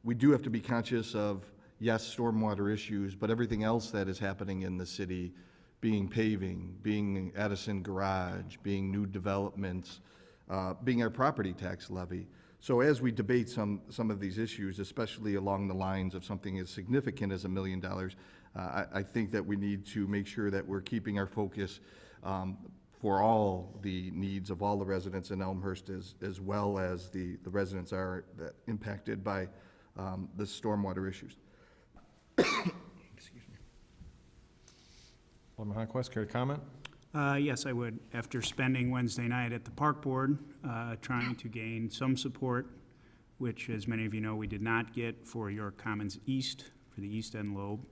We do have to be conscious of, yes, stormwater issues, but everything else that is happening in the city, being paving, being Addison Garage, being new developments, being our property tax levy. So as we debate some of these issues, especially along the lines of something as significant as $1 million, I think that we need to make sure that we're keeping our focus for all the needs of all the residents in Elmhurst, as well as the residents are impacted by the stormwater issues. Excuse me. Alderman Honquist, care to comment? Yes, I would. After spending Wednesday night at the Park Board, trying to gain some support, which, as many of you know, we did not get for York Commons East, for the East End Lobe.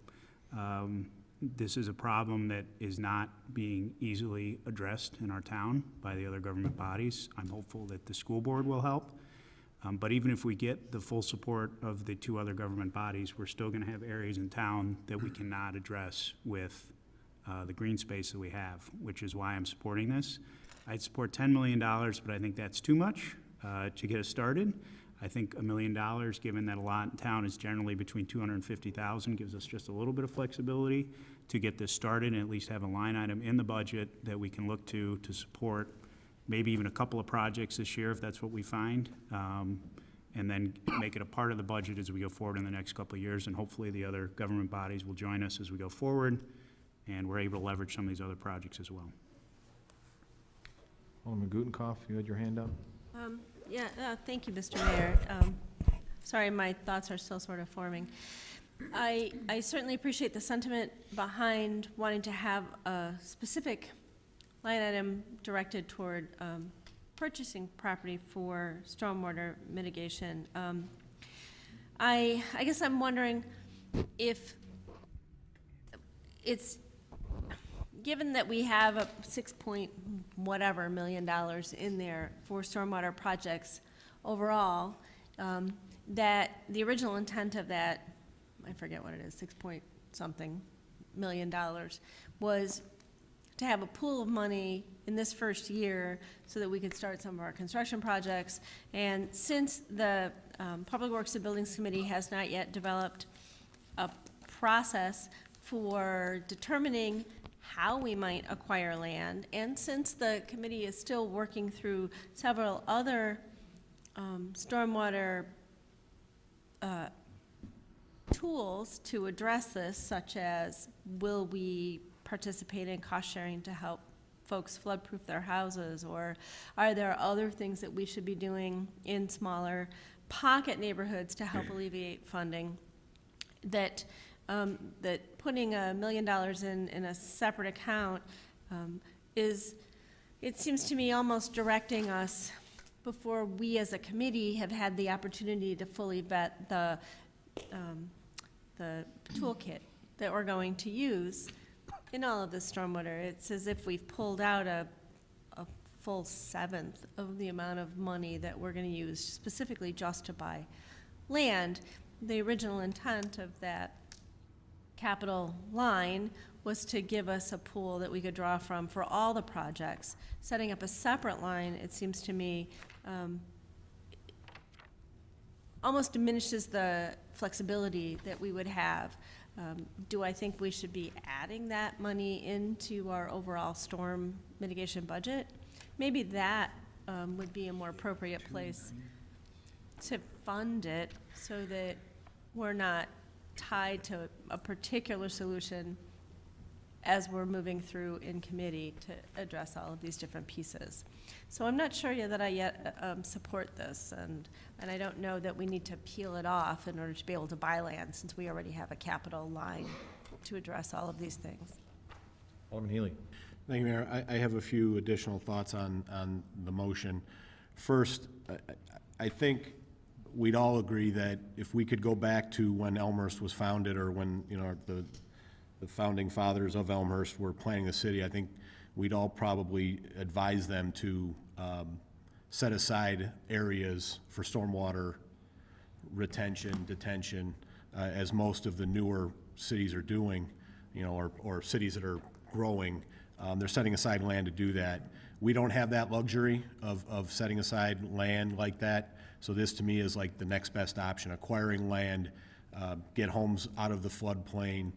This is a problem that is not being easily addressed in our town by the other government bodies. I'm hopeful that the school board will help. But even if we get the full support of the two other government bodies, we're still going to have areas in town that we cannot address with the green space that we have, which is why I'm supporting this. I'd support $10 million, but I think that's too much to get us started. I think $1 million, given that a lot in town is generally between 250,000, gives us just a little bit of flexibility to get this started and at least have a line item in the budget that we can look to support maybe even a couple of projects this year if that's what we find, and then make it a part of the budget as we go forward in the next couple of years, and hopefully the other government bodies will join us as we go forward, and we're able to leverage some of these other projects as well. Alderman Gutenkopf, you had your hand up? Thank you, Mr. Mayor. Sorry, my thoughts are still sort of forming. I certainly appreciate the sentiment behind wanting to have a specific line item directed toward purchasing property for stormwater mitigation. I guess I'm wondering if it's, given that we have a $6 million in there for stormwater projects overall, that the original intent of that, I forget what it is, $6 million, was to have a pool of money in this first year so that we could start some of our construction projects. And since the Public Works and Buildings Committee has not yet developed a process for determining how we might acquire land, and since the committee is still working through several other stormwater tools to address this, such as will we participate in cost sharing to help folks flood-proof their houses, or are there other things that we should be doing in smaller pocket neighborhoods to help alleviate funding, that that putting $1 million in a separate account is, it seems to me, almost directing us before we as a committee have had the opportunity to fully vet the toolkit that we're going to use in all of this stormwater. It's as if we've pulled out a full seventh of the amount of money that we're going to use specifically just to buy land. The original intent of that capital line was to give us a pool that we could draw from for all the projects. Setting up a separate line, it seems to me, almost diminishes the flexibility that we would have. Do I think we should be adding that money into our overall storm mitigation budget? Maybe that would be a more appropriate place to fund it so that we're not tied to a particular solution as we're moving through in committee to address all of these different pieces. So I'm not sure that I yet support this, and I don't know that we need to peel it off in order to be able to buy land, since we already have a capital line to address all of these things. Alderman Healy. Thank you, Mayor. I have a few additional thoughts on the motion. First, I think we'd all agree that if we could go back to when Elmhurst was founded, or when, you know, the founding fathers of Elmhurst were planning the city, I think we'd all probably advise them to set aside areas for stormwater retention, detention, as most of the newer cities are doing, you know, or cities that are growing. They're setting aside land to do that. We don't have that luxury of setting aside land like that. So this, to me, is like the next best option: acquiring land, get homes out of the floodplain,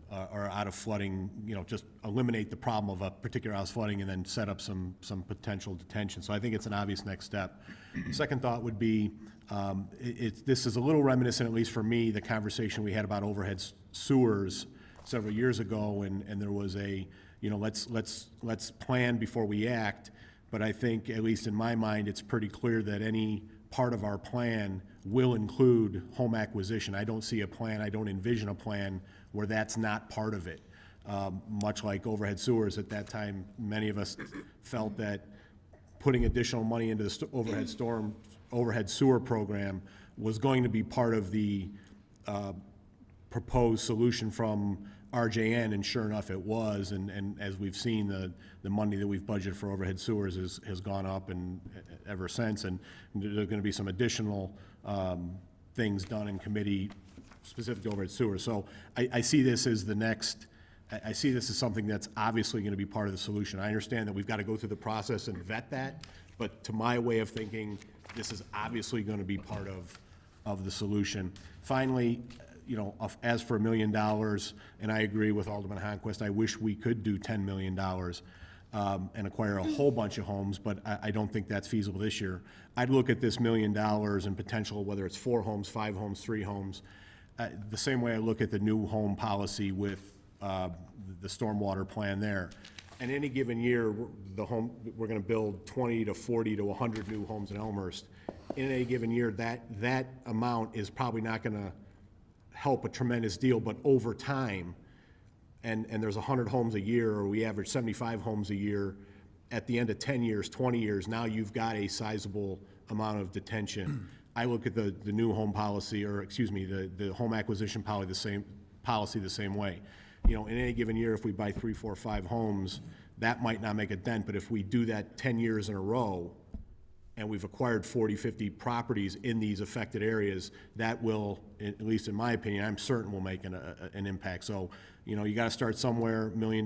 or out of flooding, you know, just eliminate the problem of a particular house flooding, and then set up some potential detention. So I think it's an obvious next step. Second thought would be, this is a little reminiscent, at least for me, the conversation we had about overhead sewers several years ago, and there was a, you know, let's plan before we act. But I think, at least in my mind, it's pretty clear that any part of our plan will include home acquisition. I don't see a plan, I don't envision a plan where that's not part of it. Much like overhead sewers at that time, many of us felt that putting additional money into the overhead sewer program was going to be part of the proposed solution from RJN, and sure enough it was, and as we've seen, the money that we've budgeted for overhead sewers has gone up and ever since, and there are going to be some additional things done in committee specific to overhead sewers. So I see this as the next I see this as something that's obviously going to be part of the solution. I understand that we've got to go through the process and vet that, but to my way of thinking, this is obviously going to be part of the solution. Finally, you know, as for $1 million, and I agree with Alderman Honquist, I wish we could do $10 million and acquire a whole bunch of homes, but I don't think that's feasible this year. I'd look at this $1 million and potential, whether it's 4 homes, 5 homes, 3 homes, the same way I look at the new home policy with the stormwater plan there. In any given year, we're gonna build 20 to 40 to 100 new homes in Elmhurst. In any given year, that amount is probably not gonna help a tremendous deal, but over time, and there's 100 homes a year, or we average 75 homes a year, at the end of 10 years, 20 years, now you've got a sizable amount of detention. I look at the new home policy, or excuse me, the home acquisition policy the same way. You know, in any given year, if we buy 3, 4, 5 homes, that might not make a dent, but if we do that 10 years in a row, and we've acquired 40, 50 properties in these affected areas, that will, at least in my opinion, I'm certain will make an impact. So, you know, you gotta start somewhere. $1 million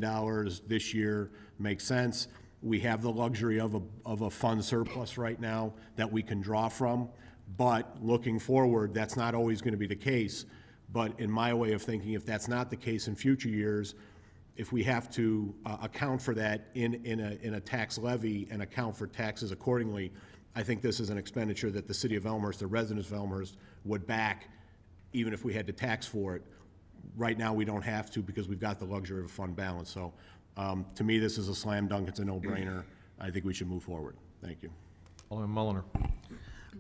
this year makes sense. We have the luxury of a fund surplus right now that we can draw from, but looking forward, that's not always gonna be the case. But in my way of thinking, if that's not the case in future years, if we have to account for that in a tax levy and account for taxes accordingly, I think this is an expenditure that the city of Elmhurst, the residents of Elmhurst, would back, even if we had to tax for it. Right now, we don't have to because we've got the luxury of a fund balance. So, to me, this is a slam dunk. It's a no-brainer. I think we should move forward. Thank you. Alderman Mulliner.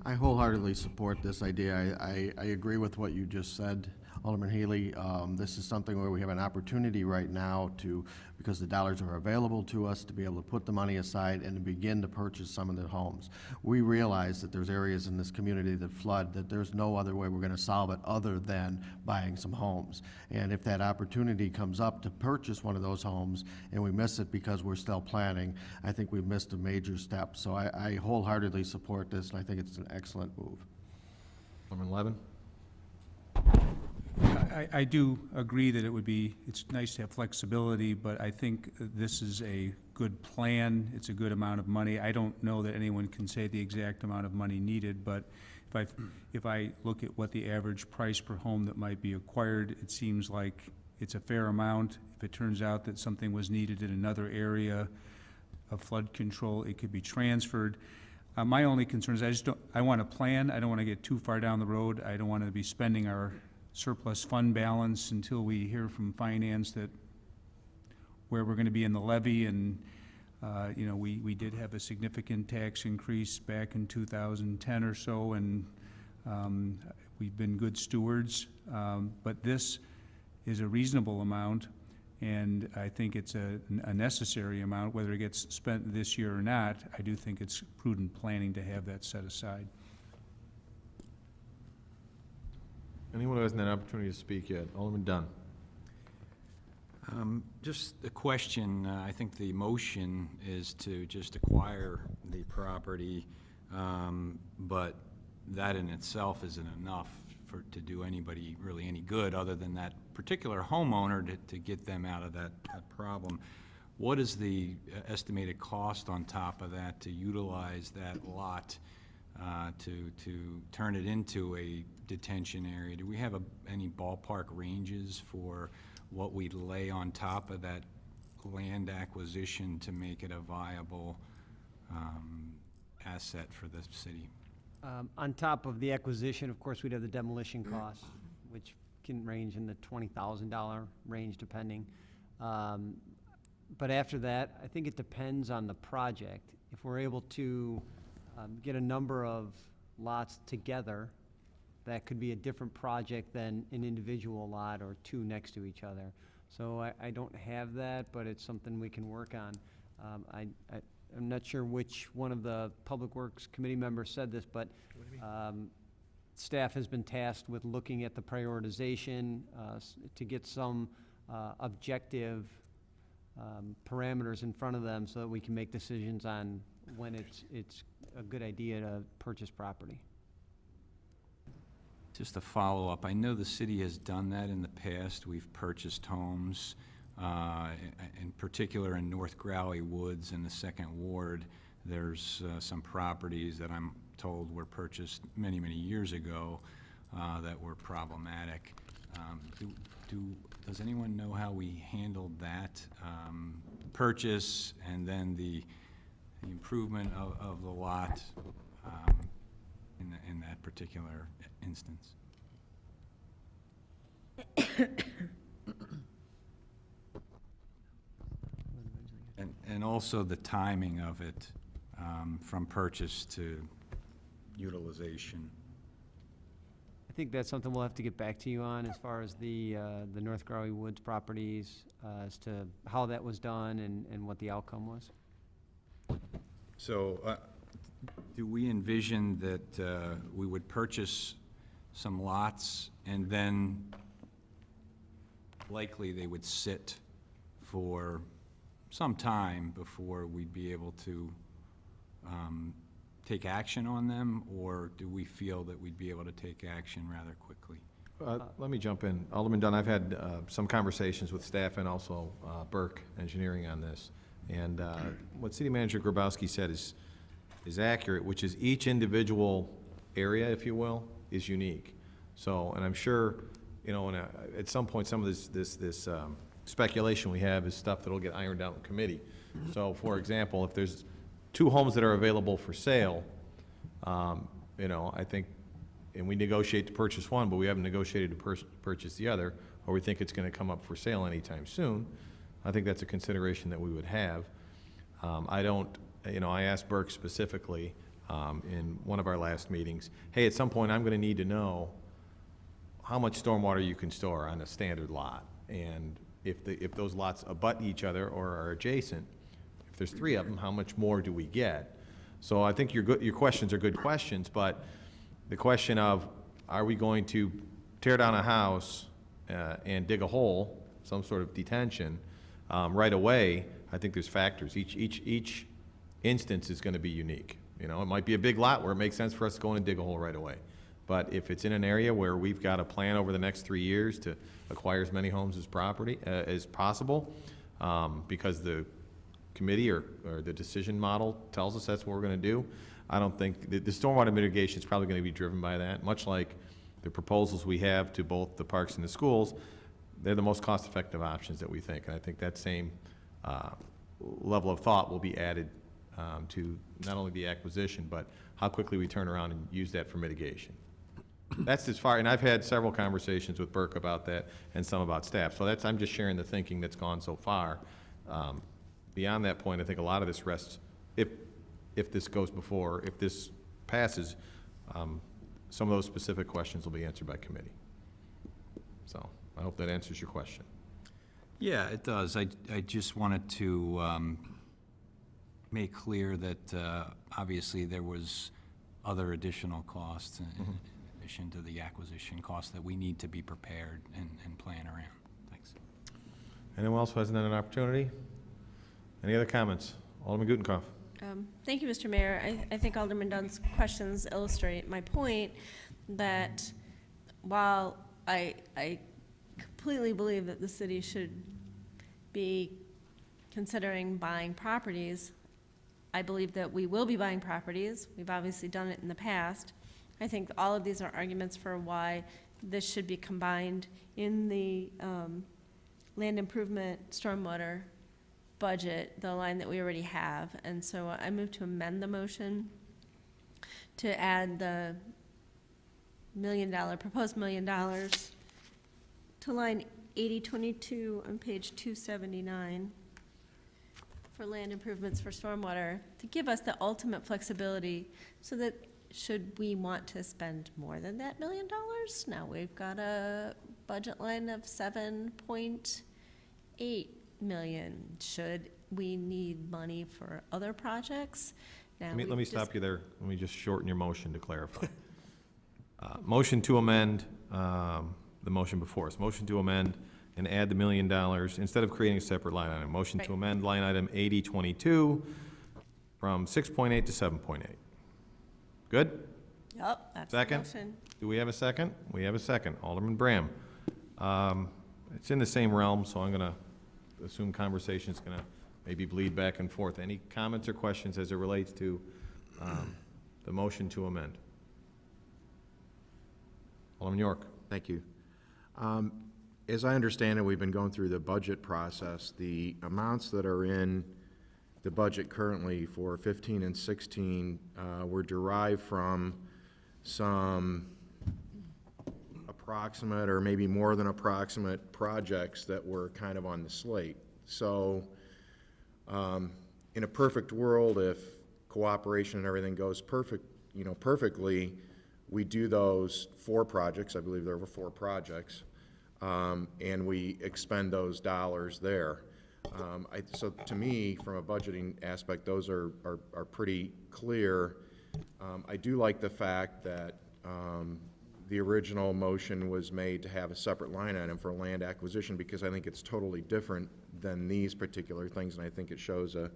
I wholeheartedly support this idea. I agree with what you just said, Alderman Healy. This is something where we have an opportunity right now to, because the dollars are available to us, to be able to put the money aside and to begin to purchase some of the homes. We realize that there's areas in this community that flood, that there's no other way we're going to solve it other than buying some homes. And if that opportunity comes up to purchase one of those homes and we miss it because we're still planning, I think we've missed a major step. So I wholeheartedly support this, and I think it's an excellent move. Alderman Levin. I do agree that it's nice to have flexibility, but I think this is a good plan. It's a good amount of money. I don't know that anyone can say the exact amount of money needed, but if I look at what the average price per home that might be acquired, it seems like it's a fair amount. If it turns out that something was needed in another area of flood control, it could be transferred. My only concern is I want to plan. I don't want to get too far down the road. I don't want to be spending our surplus fund balance until we hear from finance that where we're going to be in the levy. And you know, we did have a significant tax increase back in 2010 or so, and we've been good stewards. But this is a reasonable amount, and I think it's a necessary amount. Whether it gets spent this year or not, I do think it's prudent planning to have that set aside. Anyone who hasn't had an opportunity to speak yet? Alderman Dunn. Just a question. I think the motion is to just acquire the property, but that in itself isn't enough to do anybody really any good other than that particular homeowner to get them out of that problem. What is the estimated cost on top of that to utilize that lot to turn it into a detention area? Do we have any ballpark ranges for what we'd lay on top of that land acquisition to make it a viable asset for the city? On top of the acquisition, of course, we'd have the demolition costs, which can range in the $20,000 range depending. But after that, I think it depends on the project. If we're able to get a number of lots together, that could be a different project than an individual lot or 2 next to each other. So I don't have that, but it's something we can work on. I'm not sure which one of the Public Works Committee members said this, but staff has been tasked with looking at the prioritization to get some objective parameters in front of them so that we can make decisions on when it's a good idea to purchase property. Just a follow-up. I know the city has done that in the past. We've purchased homes In particular, in North Growley Woods in the Second Ward, there's some properties that I'm told were purchased many, many years ago that were problematic. Does anyone know how we handled that purchase and then the improvement of the lot in that particular instance? And also the timing of it from purchase to utilization. I think that's something we'll have to get back to you on as far as the North Growley Woods properties, as to how that was done and what the outcome was. So, do we envision that we would purchase some lots and then likely they would sit for some time before we'd be able to take action on them, or do we feel that we'd be able to take action rather quickly? Let me jump in. Alderman Dunn, I've had some conversations with staff and also Burke Engineering on this. And what City Manager Grabowski said is accurate, which is each individual area, if you will, is unique. So, and I'm sure, you know, at some point, some of this speculation we have is stuff that'll get ironed out in committee. So, for example, if there's 2 homes that are available for sale, you know, I think, and we negotiate to purchase one, but we haven't negotiated to purchase the other, or we think it's going to come up for sale anytime soon, I think that's a consideration that we would have. I don't, you know, I asked Burke specifically in one of our last meetings, hey, at some point I'm going to need to know how much stormwater you can store on a standard lot, and if those lots abut each other or are adjacent, if there's 3 of them, how much more do we get? So I think your questions are good questions, but the question of, are we going to tear down a house and dig a hole, some sort of detention, right away, I think there's factors. Each instance is going to be unique. You know, it might be a big lot where it makes sense for us to go in and dig a hole right away. But if it's in an area where we've got a plan over the next 3 years to acquire as many homes as possible, because the committee or the decision model tells us that's what we're going to do, I don't think, the stormwater mitigation is probably going to be driven by that, much like the proposals we have to both the parks and the schools. They're the most cost-effective options that we think, and I think that same level of thought will be added to not only the acquisition, but how quickly we turn around and use that for mitigation. That's as far, and I've had several conversations with Burke about that and some about staff, so I'm just sharing the thinking that's gone so far. Beyond that point, I think a lot of this rests, if this goes before, if this passes, some of those specific questions will be answered by committee. So I hope that answers your question. Yeah, it does. I just wanted to make clear that obviously there was other additional costs in addition to the acquisition costs that we need to be prepared and plan around. Thanks. Anyone else who hasn't had an opportunity? Any other comments? Alderman Gutenkopf. Thank you, Mr. Mayor. I think Alderman Dunn's questions illustrate my point that while I completely believe that the city should be considering buying properties, I believe that we will be buying properties. We've obviously done it in the past. I think all of these are arguments for why this should be combined in the land improvement stormwater budget, the line that we already have. And so I move to amend the motion to add the proposed $1 million to line 8022 on page 279 for land improvements for stormwater, to give us the ultimate flexibility so that should we want to spend more than that $1 million, now we've got a budget line of 7.8 million. Should we need money for other projects? Now Let me stop you there. Let me just shorten your motion to clarify. Motion to amend the motion before us. Motion to amend and add the $1 million instead of creating a separate line item. Motion to amend line item 8022 from 6.8 to 7.8. Good? Yep, that's second? the motion. Do we have a second? We have a second. Alderman Bram. It's in the same realm, so I'm going to assume conversation's going to maybe bleed back and forth. Any comments or questions as it relates to the motion to amend? Alderman York. Thank you. As I understand it, we've been going through the budget process. The amounts that are in the budget currently for 15 and 16 were derived from some approximate or maybe more than approximate projects that were kind of on the slate. So in a perfect world, if cooperation and everything goes perfectly, we do those 4 projects, I believe there were 4 projects, and we expend those dollars there. So to me, from a budgeting aspect, those are pretty clear. I do like the fact that the original motion was made to have a separate line item for land acquisition, because I think it's totally different than these particular things, and I think it shows a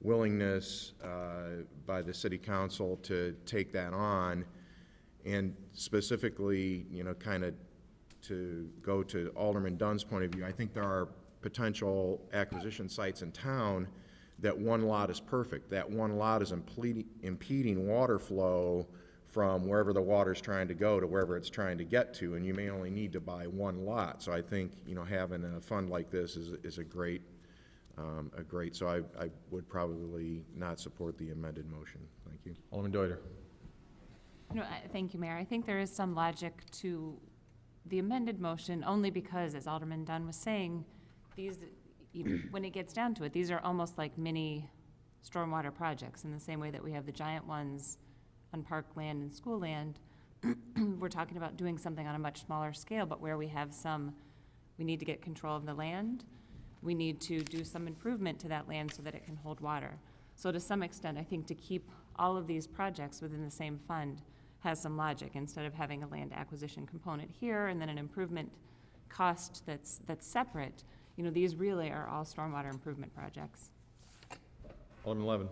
willingness by the city council to take that on. And specifically, kind of to go to Alderman Dunn's point of view, I think there are potential acquisition sites in town that one lot is perfect. That one lot is impeding water flow from wherever the water's trying to go to wherever it's trying to get to, and you may only need to buy one lot. So I think, having a fund like this is a great, so I would probably not support the amended motion. Thank you. Alderman Deuter. Thank you, Mayor. I think there is some logic to the amended motion, only because, as Alderman Dunn was saying, when it gets down to it, these are almost like mini stormwater projects, in the same way that we have the giant ones on park land and school land. We're talking about doing something on a much smaller scale, but where we have we need to get control of the land. We need to do some improvement to that land so that it can hold water. So to some extent, I think to keep all of these projects within the same fund has some logic, instead of having a land acquisition component here and then an improvement cost that's separate. These really are all stormwater improvement projects. Alderman Levin.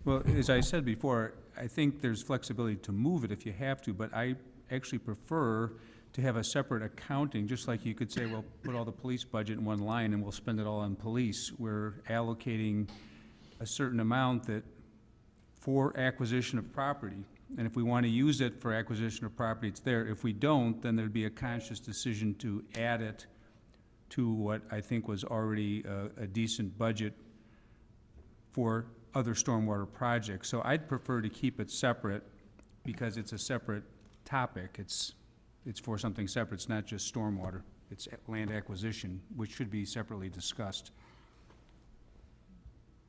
Well, as I said before, I think there's flexibility to move it if you have to, but I actually prefer to have a separate accounting, just like you could say, well, put all the police budget in one line and we'll spend it all on police. We're allocating a certain amount for acquisition of property. And if we want to use it for acquisition of property, it's there. If we don't, then there'd be a conscious decision to add it to what I think was already a decent budget for other stormwater projects. So I'd prefer to keep it separate, because it's a separate topic. It's for something separate. It's not just stormwater. It's land acquisition, which should be separately discussed.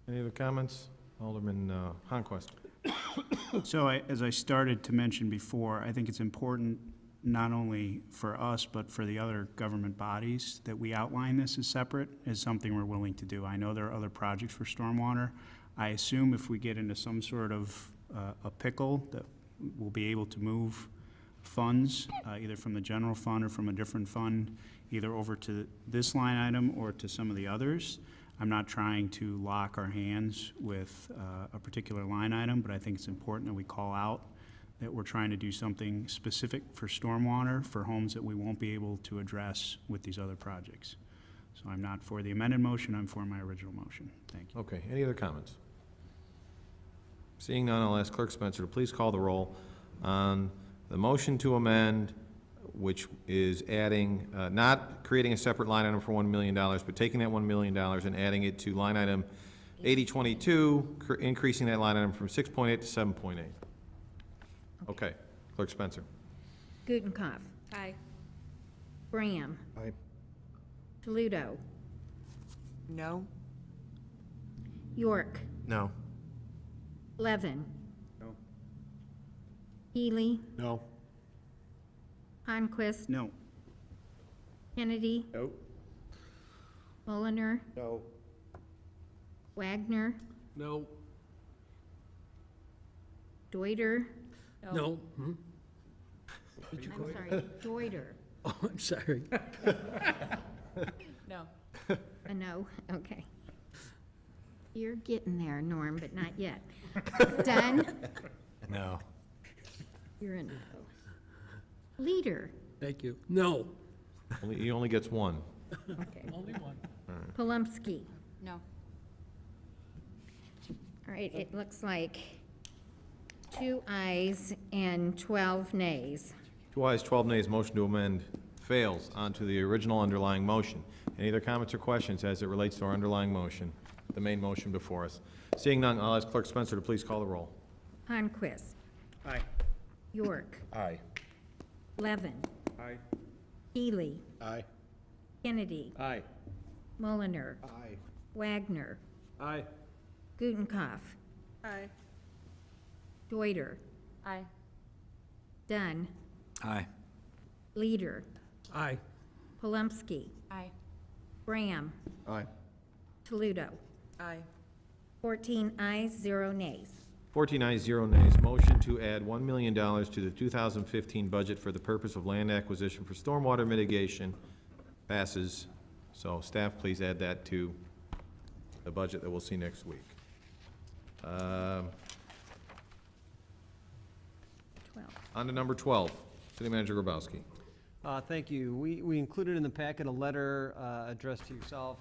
Any other comments? Alderman Honquist. So as I started to mention before, I think it's important not only for us, but for the other government bodies, that we outline this as separate, as something we're willing to do. I know there are other projects for stormwater. I assume if we get into some sort of a pickle, that we'll be able to move funds, either from the general fund or from a different fund, either over to this line item or to some of the others. I'm not trying to lock our hands with a particular line item, but I think it's important that we call out that we're trying to do something specific for stormwater for homes that we won't be able to address with these other projects. So I'm not for the amended motion, I'm for my original motion. Thank you. Okay, any other comments? Seeing none, I'll ask Clerk Spencer to please call the roll on the motion to amend, which is adding, not creating a separate line item for $1 million, but taking that $1 million and adding it to line item 8022, increasing that line item from 6.8 to 7.8. Okay, Clerk Spencer. Gutenkopf. Aye. Graham. Aye. Toledo. No? York. No. Levin. No. Healy. No. Honquist. No. Kennedy. No. Mulliner. No. Wagner. No. Deuter. No. I'm sorry, Deuter. Oh, I'm sorry. No. A no, okay. You're getting there, Norm, but not yet. Dunn. No. You're a no. Leader. Thank you. No. He only gets one. Okay. Only one. Palumski. No. All right, it looks like 2 ayes and 12 nays. 2 ayes, 12 nays, motion to amend fails onto the original underlying motion. Any other comments or questions as it relates to our underlying motion, the main motion before us? Seeing none, I'll ask Clerk Spencer to please call the roll. Honquist. Aye. York. Aye. Levin. Aye. Healy. Aye. Kennedy. Aye. Mulliner. Aye. Wagner. Aye. Gutenkopf. Aye. Deuter. Aye. Dunn. Aye. Leader. Aye. Palumski. Aye. Graham. Aye. Toledo. Aye. 14 ayes, 0 nays. 14 ayes, 0 nays. Motion to add $1 million to the 2015 budget for the purpose of land acquisition for stormwater mitigation passes. So staff, please add that to the budget that we'll see next week. 12. On to number 12. City Manager Grabowski. Thank you. We included in the packet a letter addressed to yourself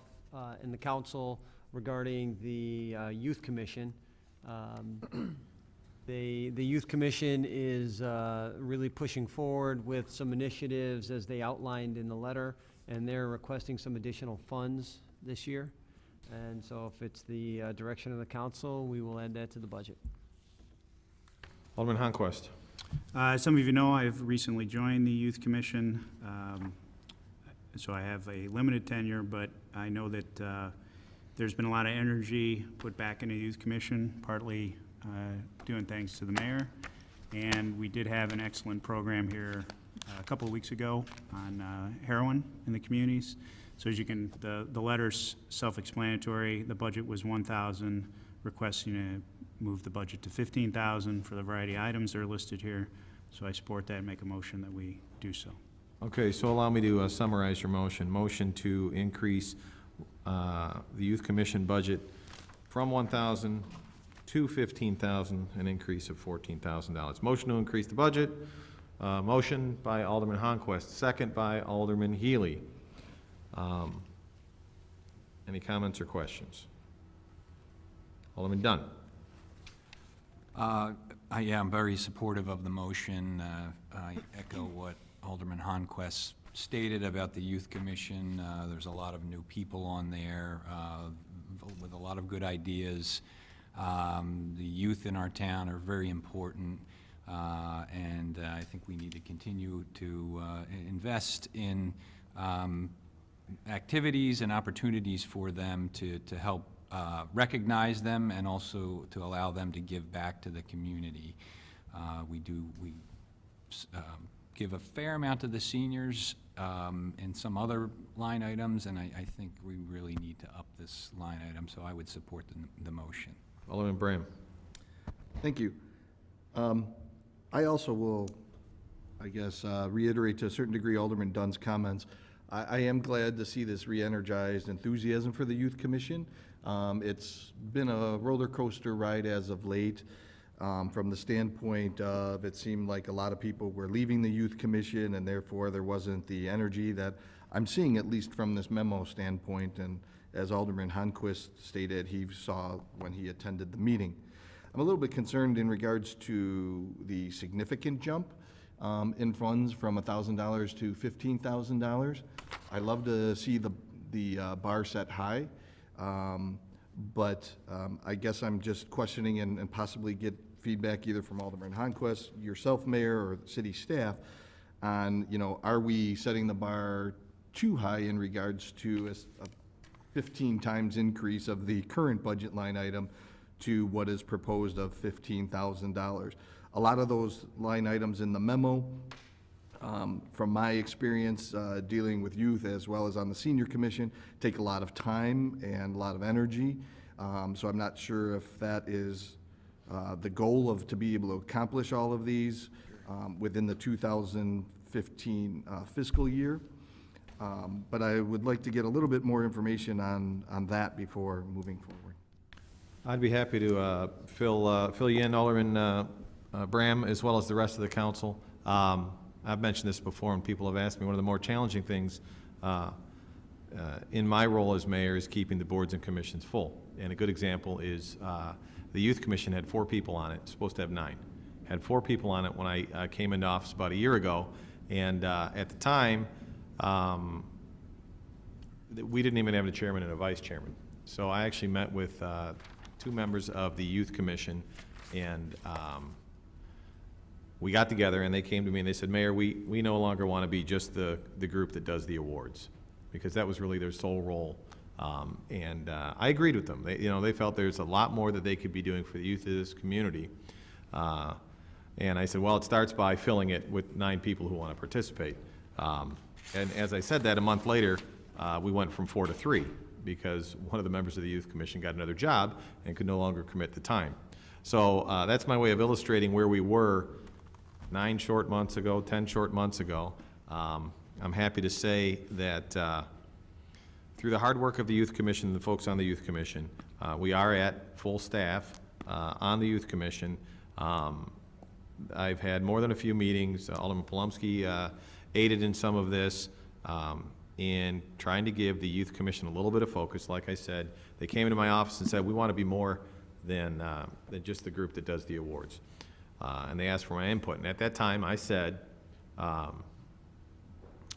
and the council regarding the Youth Commission. The Youth Commission is really pushing forward with some initiatives as they outlined in the letter, and they're requesting some additional funds this year. And so if it's the direction of the council, we will add that to the budget. Alderman Honquist. Some of you know I've recently joined the Youth Commission, so I have a limited tenure, but I know that there's been a lot of energy put back into the Youth Commission, partly doing thanks to the mayor. And we did have an excellent program here a couple of weeks ago on heroin in the communities. So as you can, the letter's self-explanatory. The budget was 1,000, requesting to move the budget to 15,000 for the variety of items that are listed here. So I support that and make a motion that we do so. Okay, so allow me to summarize your motion. Motion to increase the Youth Commission budget from 1,000 to 15,000, an increase of $14,000. Motion to increase the budget. Motion by Alderman Honquist, second by Alderman Healy. Any comments or questions? Alderman Dunn. Yeah, I'm very supportive of the motion. I echo what Alderman Honquist stated about the Youth Commission. There's a lot of new people on there with a lot of good ideas. The youth in our town are very important, and I think we need to continue to invest in activities and opportunities for them to help recognize them and also to allow them to give back to the community. We give a fair amount to the seniors in some other line items, and I think we really need to up this line item, so I would support the motion. Alderman Bram. Thank you. I also will, I guess, reiterate to a certain degree Alderman Dunn's comments. I am glad to see this re-energized enthusiasm for the Youth Commission. It's been a roller coaster ride as of late. From the standpoint of, it seemed like a lot of people were leaving the Youth Commission, and therefore there wasn't the energy that I'm seeing, at least from this memo standpoint, and as Alderman Honquist stated he saw when he attended the meeting. I'm a little bit concerned in regards to the significant jump in funds from $1,000 to $15,000. I love to see the bar set high, but I guess I'm just questioning and possibly get feedback either from Alderman Honquist, yourself, Mayor, or city staff on, are we setting the bar too high in regards to a 15 times increase of the current budget line item to what is proposed of $15,000. A lot of those line items in the memo, from my experience dealing with youth as well as on the senior commission, take a lot of time and a lot of energy. So I'm not sure if that is the goal of to be able to accomplish all of these within the 2015 fiscal year. But I would like to get a little bit more information on that before moving forward. I'd be happy to fill you in, Alderman Bram, as well as the rest of the council. I've mentioned this before, and people have asked me, one of the more challenging things in my role as mayor is keeping the boards and commissions full. And a good example is the Youth Commission had 4 people on it, supposed to have 9. Had 4 people on it when I came into office about a year ago, and at the time, we didn't even have a chairman and a vice chairman. So I actually met with 2 members of the Youth Commission, and we got together, and they came to me and they said, Mayor, we no longer want to be just the group that does the awards, because that was really their sole role. And I agreed with them. They felt there's a lot more that they could be doing for the youth of this community. And I said, well, it starts by filling it with 9 people who want to participate. And as I said that, a month later, we went from 4 to 3, because one of the members of the Youth Commission got another job and could no longer commit the time. So that's my way of illustrating where we were 9 short months ago, 10 short months ago. I'm happy to say that through the hard work of the Youth Commission and the folks on the Youth Commission, we are at full staff on the Youth Commission. I've had more than a few meetings. Alderman Polumsky aided in some of this in trying to give the Youth Commission a little bit of focus. Like I said, they came into my office and said, we want to be more than just the group that does the awards. And they asked for my input. And at that time, I said,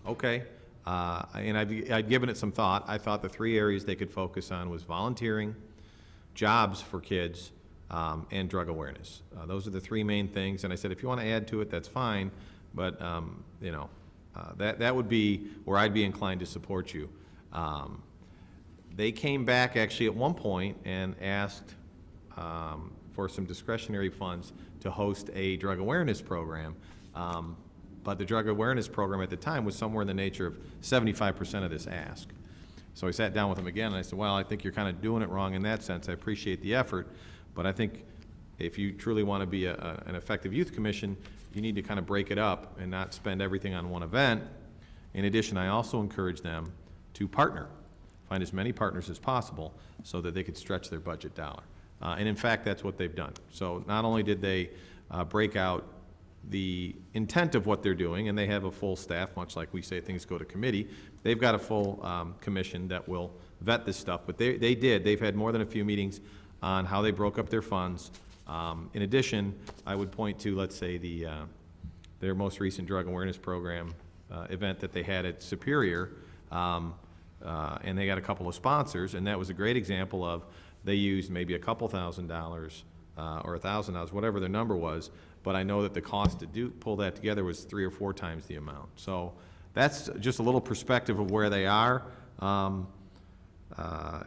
okay. And I'd given it some thought. I thought the 3 areas they could focus on was volunteering, jobs for kids, and drug awareness. Those are the 3 main things. And I said, if you want to add to it, that's fine. But, that would be where I'd be inclined to support you. They came back actually at one point and asked for some discretionary funds to host a drug awareness program. But the drug awareness program at the time was somewhere in the nature of 75% of this ask. So I sat down with them again and I said, well, I think you're kind of doing it wrong in that sense. I appreciate the effort, but I think if you truly want to be an effective youth commission, you need to kind of break it up and not spend everything on one event. In addition, I also encourage them to partner, find as many partners as possible so that they could stretch their budget dollar. And in fact, that's what they've done. So not only did they break out the intent of what they're doing, and they have a full staff, much like we say things go to committee, they've got a full commission that will vet this stuff, but they've had more than a few meetings on how they broke up their funds. In addition, I would point to, let's say, their most recent drug awareness program event that they had at Superior, and they got a couple of sponsors, and that was a great example of they used maybe a couple $1,000 or $1,000, whatever their number was, but I know that the cost to pull that together was 3 or 4 times the amount. So that's just a little perspective of where they are.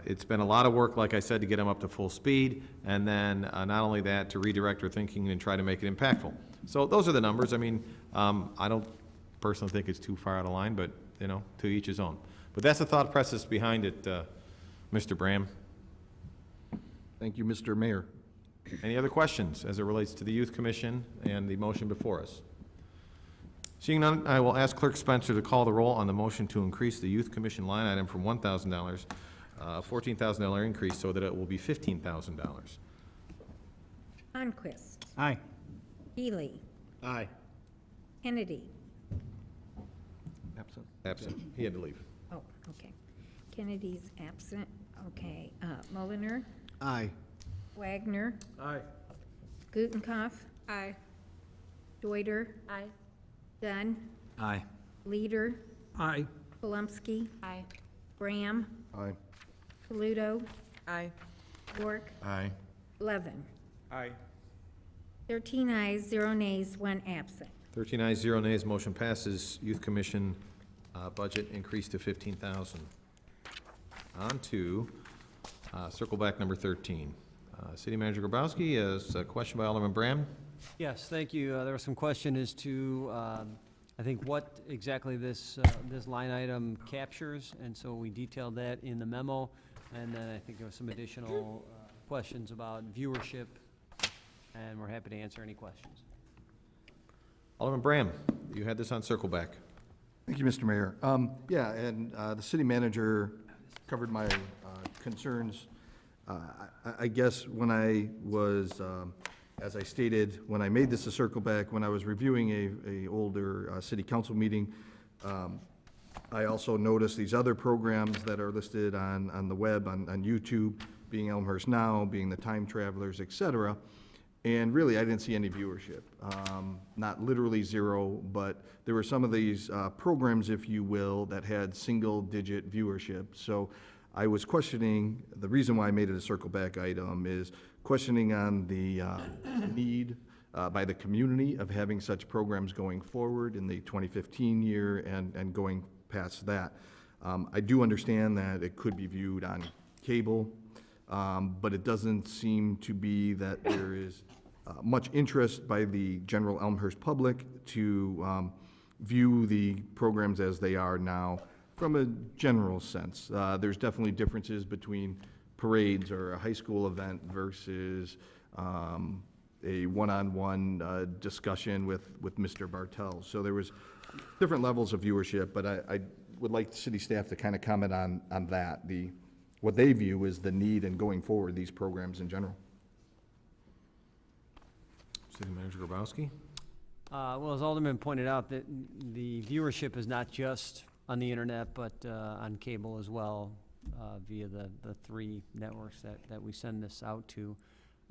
It's been a lot of work, like I said, to get them up to full speed, and then not only that, to redirect their thinking and try to make it impactful. So those are the numbers. I mean, I don't personally think it's too far out of line, but, to each his own. But that's the thought process behind it, Mr. Bram. Thank you, Mr. Mayor. Any other questions as it relates to the Youth Commission and the motion before us? Seeing none, I will ask Clerk Spencer to call the roll on the motion to increase the Youth Commission line item from $1,000, $14,000 increase, so that it will be $15,000. Conquest. Aye. Healy. Aye. Kennedy. Absent. He had to leave. Oh, okay. Kennedy's absent. Okay. Mulliner. Aye. Wagner. Aye. Gutenkopf. Aye. Deuter. Aye. Dunn. Aye. Leader. Aye. Polumsky. Aye. Graham. Aye. Paludo. Aye. York. Aye. Levin. Aye. 13 ayes, 0 nays, 1 absent. 13 ayes, 0 nays, motion passes. Youth Commission budget increased to $15,000. On to circle back number 13. City Manager Grabowski has a question by Alderman Bram. Yes, thank you. There was some question as to, I think, what exactly this line item captures, and so we detailed that in the memo, and then I think there was some additional questions about viewership, and we're happy to answer any questions. Alderman Bram, you had this on circle back. Thank you, Mr. Mayor. Yeah, and the city manager covered my concerns. I guess when I was, as I stated, when I made this a circle back, when I was reviewing a older city council meeting, I also noticed these other programs that are listed on the web, on YouTube, being Elmhurst Now, being the Time Travelers, et cetera. And really, I didn't see any viewership. Not literally zero, but there were some of these programs, if you will, that had single-digit viewership. So I was questioning, the reason why I made it a circle back item is questioning on the need by the community of having such programs going forward in the 2015 year and going past that. I do understand that it could be viewed on cable, but it doesn't seem to be that there is much interest by the general Elmhurst public to view the programs as they are now from a general sense. There's definitely differences between parades or a high school event versus a one-on-one discussion with Mr. Bartel. So there was different levels of viewership, but I would like the city staff to kind of comment on that, what they view is the need in going forward these programs in general. City Manager Grabowski? Well, as Alderman pointed out, that the viewership is not just on the internet, but on cable as well, via the three networks that we send this out to.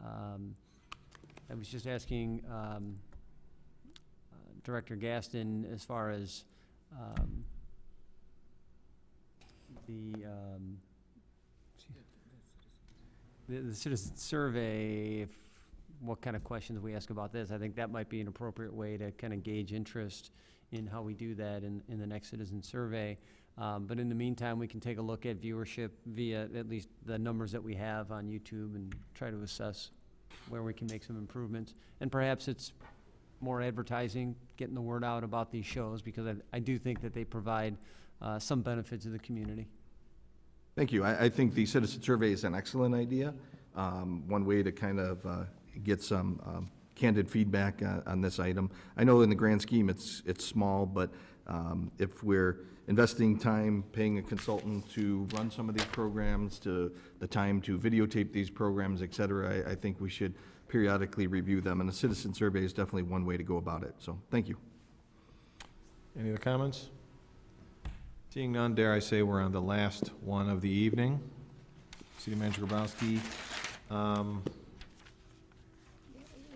I was just asking Director Gaston as far as the citizen survey, what kind of questions we ask about this. I think that might be an appropriate way to kind of gauge interest in how we do that in the next citizen survey. But in the meantime, we can take a look at viewership via at least the numbers that we have on YouTube and try to assess where we can make some improvements. And perhaps it's more advertising, getting the word out about these shows, because I do think that they provide some benefit to the community. Thank you. I think the citizen survey is an excellent idea. One way to kind of get some candid feedback on this item. I know in the grand scheme it's small, but if we're investing time, paying a consultant to run some of these programs, to the time to videotape these programs, et cetera, I think we should periodically review them, and a citizen survey is definitely one way to go about it. So, thank you. Any other comments? Seeing none, dare I say we're on the last one of the evening. City Manager Grabowski.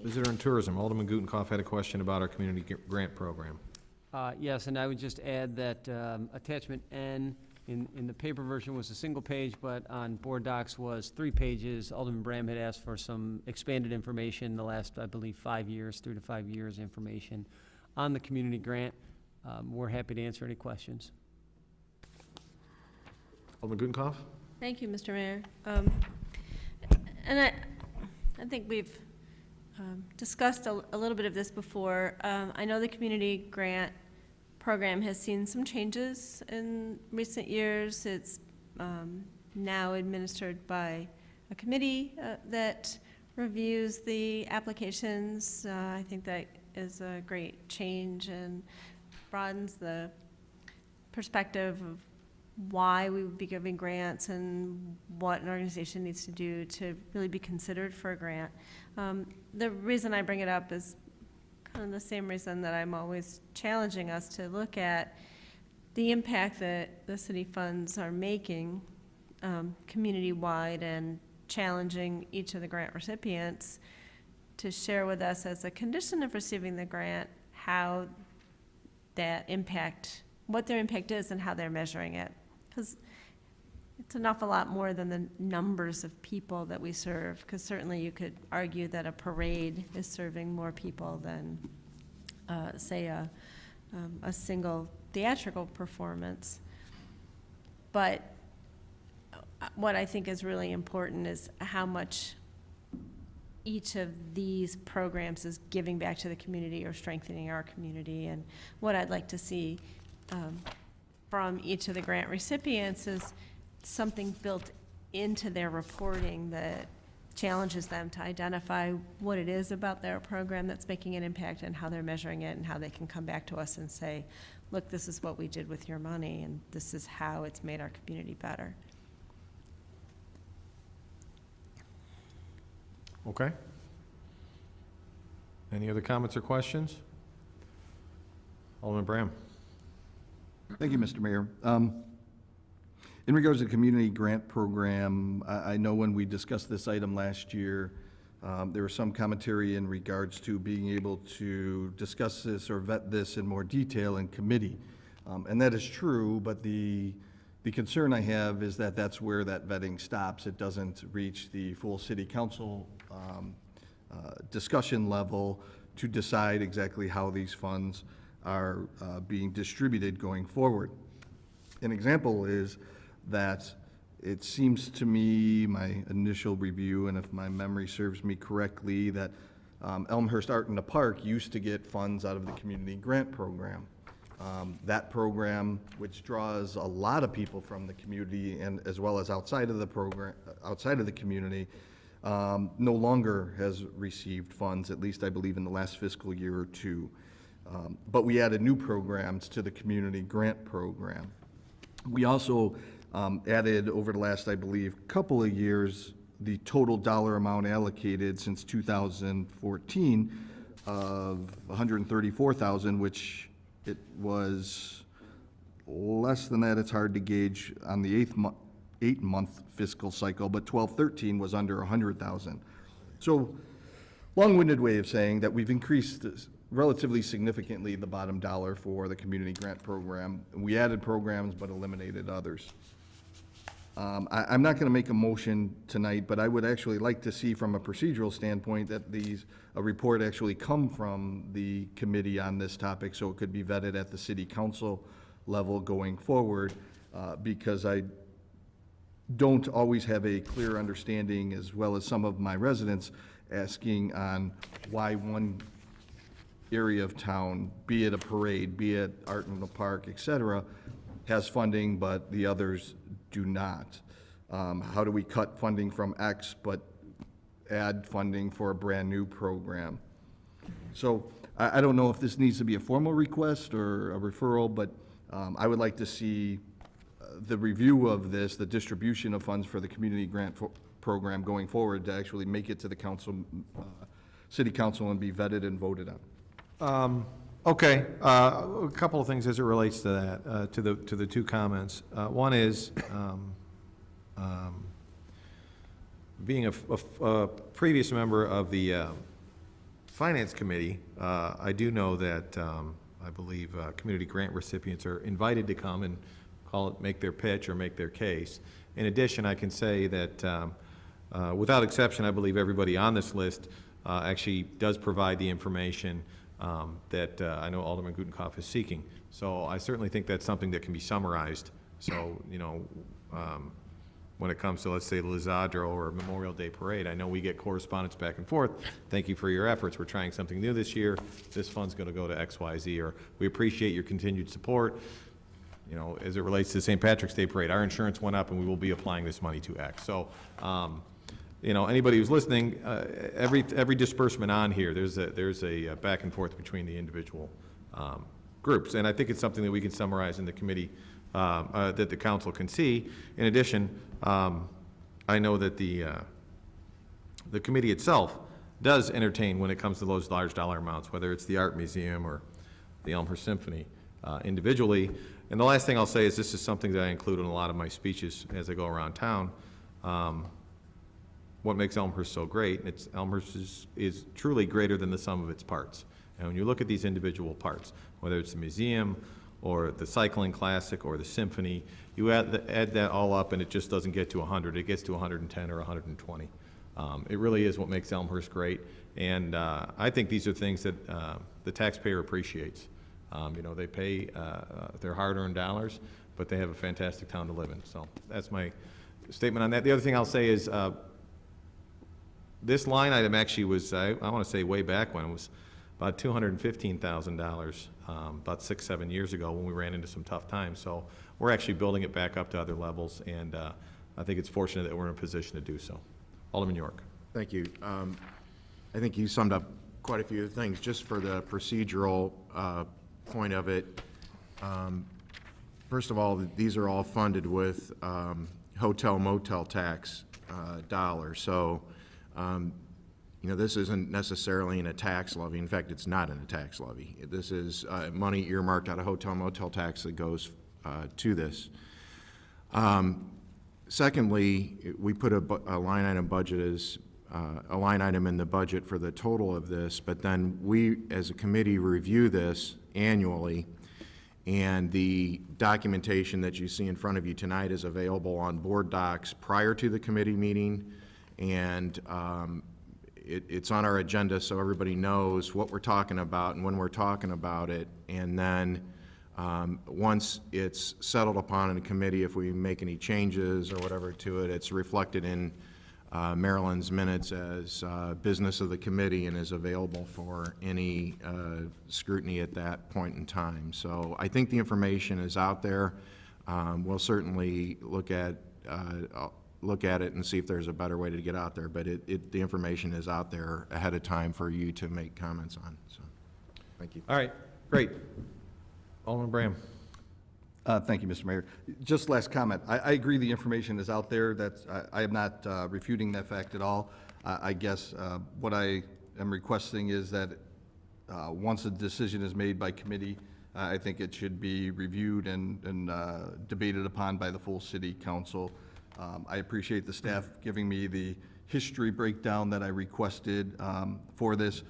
Visitor and Tourism, Alderman Gutenkopf had a question about our community grant program. Yes, and I would just add that attachment N in the paper version was a single page, but on board docs was 3 pages. Alderman Bram had asked for some expanded information the last, I believe, 3 to 5 years information on the community grant. We're happy to answer any questions. Alderman Gutenkopf? Thank you, Mr. Mayor. And I think we've discussed a little bit of this before. I know the community grant program has seen some changes in recent years. It's now administered by a committee that reviews the applications. I think that is a great change and broadens the perspective of why we would be giving grants and what an organization needs to do to really be considered for a grant. The reason I bring it up is kind of the same reason that I'm always challenging us to look at the impact that the city funds are making community-wide, and challenging each of the grant recipients to share with us as a condition of receiving the grant how that impact, what their impact is and how they're measuring it. Because it's an awful lot more than the numbers of people that we serve, because certainly you could argue that a parade is serving more people than, say, a single theatrical performance. But what I think is really important is how much each of these programs is giving back to the community or strengthening our community. And what I'd like to see from each of the grant recipients is something built into their reporting that challenges them to identify what it is about their program that's making an impact and how they're measuring it, and how they can come back to us and say, look, this is what we did with your money, and this is how it's made our community better. Okay. Any other comments or questions? Alderman Bram? Thank you, Mr. Mayor. In regards to the community grant program, I know when we discussed this item last year, there was some commentary in regards to being able to discuss this or vet this in more detail in committee. And that is true, but the concern I have is that that's where that vetting stops. It doesn't reach the full city council discussion level to decide exactly how these funds are being distributed going forward. An example is that it seems to me, my initial review, and if my memory serves me correctly, that Elmhurst Art in the Park used to get funds out of the community grant program. That program, which draws a lot of people from the community and as well as outside of the program, outside of the community, no longer has received funds, at least I believe in the last fiscal year or two. But we added new programs to the community grant program. We also added over the last, I believe, couple of years, the total dollar amount allocated since 2014 of $134,000, which it was less than that. It's hard to gauge on the eight-month fiscal cycle, but 12-13 was under 100,000. So, long-winded way of saying that we've increased relatively significantly the bottom dollar for the community grant program. We added programs but eliminated others. I'm not going to make a motion tonight, but I would actually like to see from a procedural standpoint that a report actually come from the committee on this topic so it could be vetted at the city council level going forward, because I don't always have a clear understanding, as well as some of my residents asking on why one area of town, be it a parade, be it art in the park, et cetera, has funding, but the others do not. How do we cut funding from X but add funding for a brand-new program? So I don't know if this needs to be a formal request or a referral, but I would like to see the review of this, the distribution of funds for the community grant program going forward to actually make it to the council, city council, and be vetted and voted on. Okay, a couple of things as it relates to that, to the two comments. One is, being a previous member of the Finance Committee, I do know that I believe community grant recipients are invited to come and make their pitch or make their case. In addition, I can say that without exception, I believe everybody on this list actually does provide the information that I know Alderman Gutenkopf is seeking. So I certainly think that's something that can be summarized. So, you know, when it comes to, let's say, Lizadro or Memorial Day Parade, I know we get correspondence back and forth. Thank you for your efforts. We're trying something new this year. This fund's going to go to X, Y, Z, or we appreciate your continued support. You know, as it relates to the St. Patrick's Day Parade, our insurance went up and we will be applying this money to X. So, you know, anybody who's listening, every disbursement on here, there's a back and forth between the individual groups, and I think it's something that we can summarize in the committee, that the council can see. In addition, I know that the committee itself does entertain when it comes to those large dollar amounts, whether it's the Art Museum or the Elmhurst Symphony individually. And the last thing I'll say is this is something that I include in a lot of my speeches as I go around town. What makes Elmhurst so great, Elmhurst is truly greater than the sum of its parts. And when you look at these individual parts, whether it's the museum or the cycling classic or the symphony, you add that all up and it just doesn't get to 100, it gets to 110 or 120. It really is what makes Elmhurst great, and I think these are things that the taxpayer appreciates. You know, they pay their hard-earned dollars, but they have a fantastic town to live in. So that's my statement on that. The other thing I'll say is this line item actually was, I want to say way back when, it was about $215,000, about 6-7 years ago when we ran into some tough times. So we're actually building it back up to other levels, and I think it's fortunate that we're in a position to do so. Alderman York. Thank you. I think you summed up quite a few things. Just for the procedural point of it, first of all, these are all funded with hotel motel tax dollars. So, you know, this isn't necessarily in a tax levy. In fact, it's not in a tax levy. This is money earmarked out of hotel motel tax that goes to this. Secondly, we put a line item budget as, a line item in the budget for the total of this, but then we, as a committee, review this annually, and the documentation that you see in front of you tonight is available on board docs prior to the committee meeting, and it's on our agenda so everybody knows what we're talking about and when we're talking about it, and then once it's settled upon in a committee, if we make any changes or whatever to it, it's reflected in Marilyn's minutes as business of the committee and is available for any scrutiny at that point in time. So I think the information is out there. We'll certainly look at it and see if there's a better way to get out there, but the information is out there ahead of time for you to make comments on, so, thank you. All right, great. Alderman Bram. Thank you, Mr. Mayor. Just last comment. I agree the information is out there. I am not refuting that fact at all. I guess what I am requesting is that once a decision is made by committee, I think it should be reviewed and debated upon by the full city council. I appreciate the staff giving me the history breakdown that I requested for this.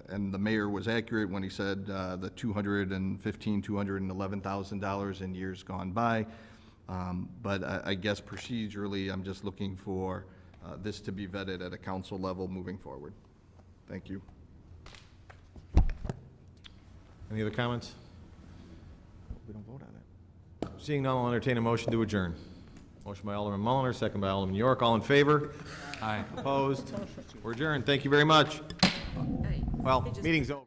And the mayor was accurate when he said the $211,000 in years gone by. But I guess procedurally, I'm just looking for this to be vetted at a council level moving forward. Thank you. Any other comments? We don't vote on it. Seeing none, I'll entertain a motion to adjourn. Motion by Alderman Mulliner, second by Alderman York. All in favor? Aye. Opposed? We're adjourned. Thank you very much. Well, meeting's over.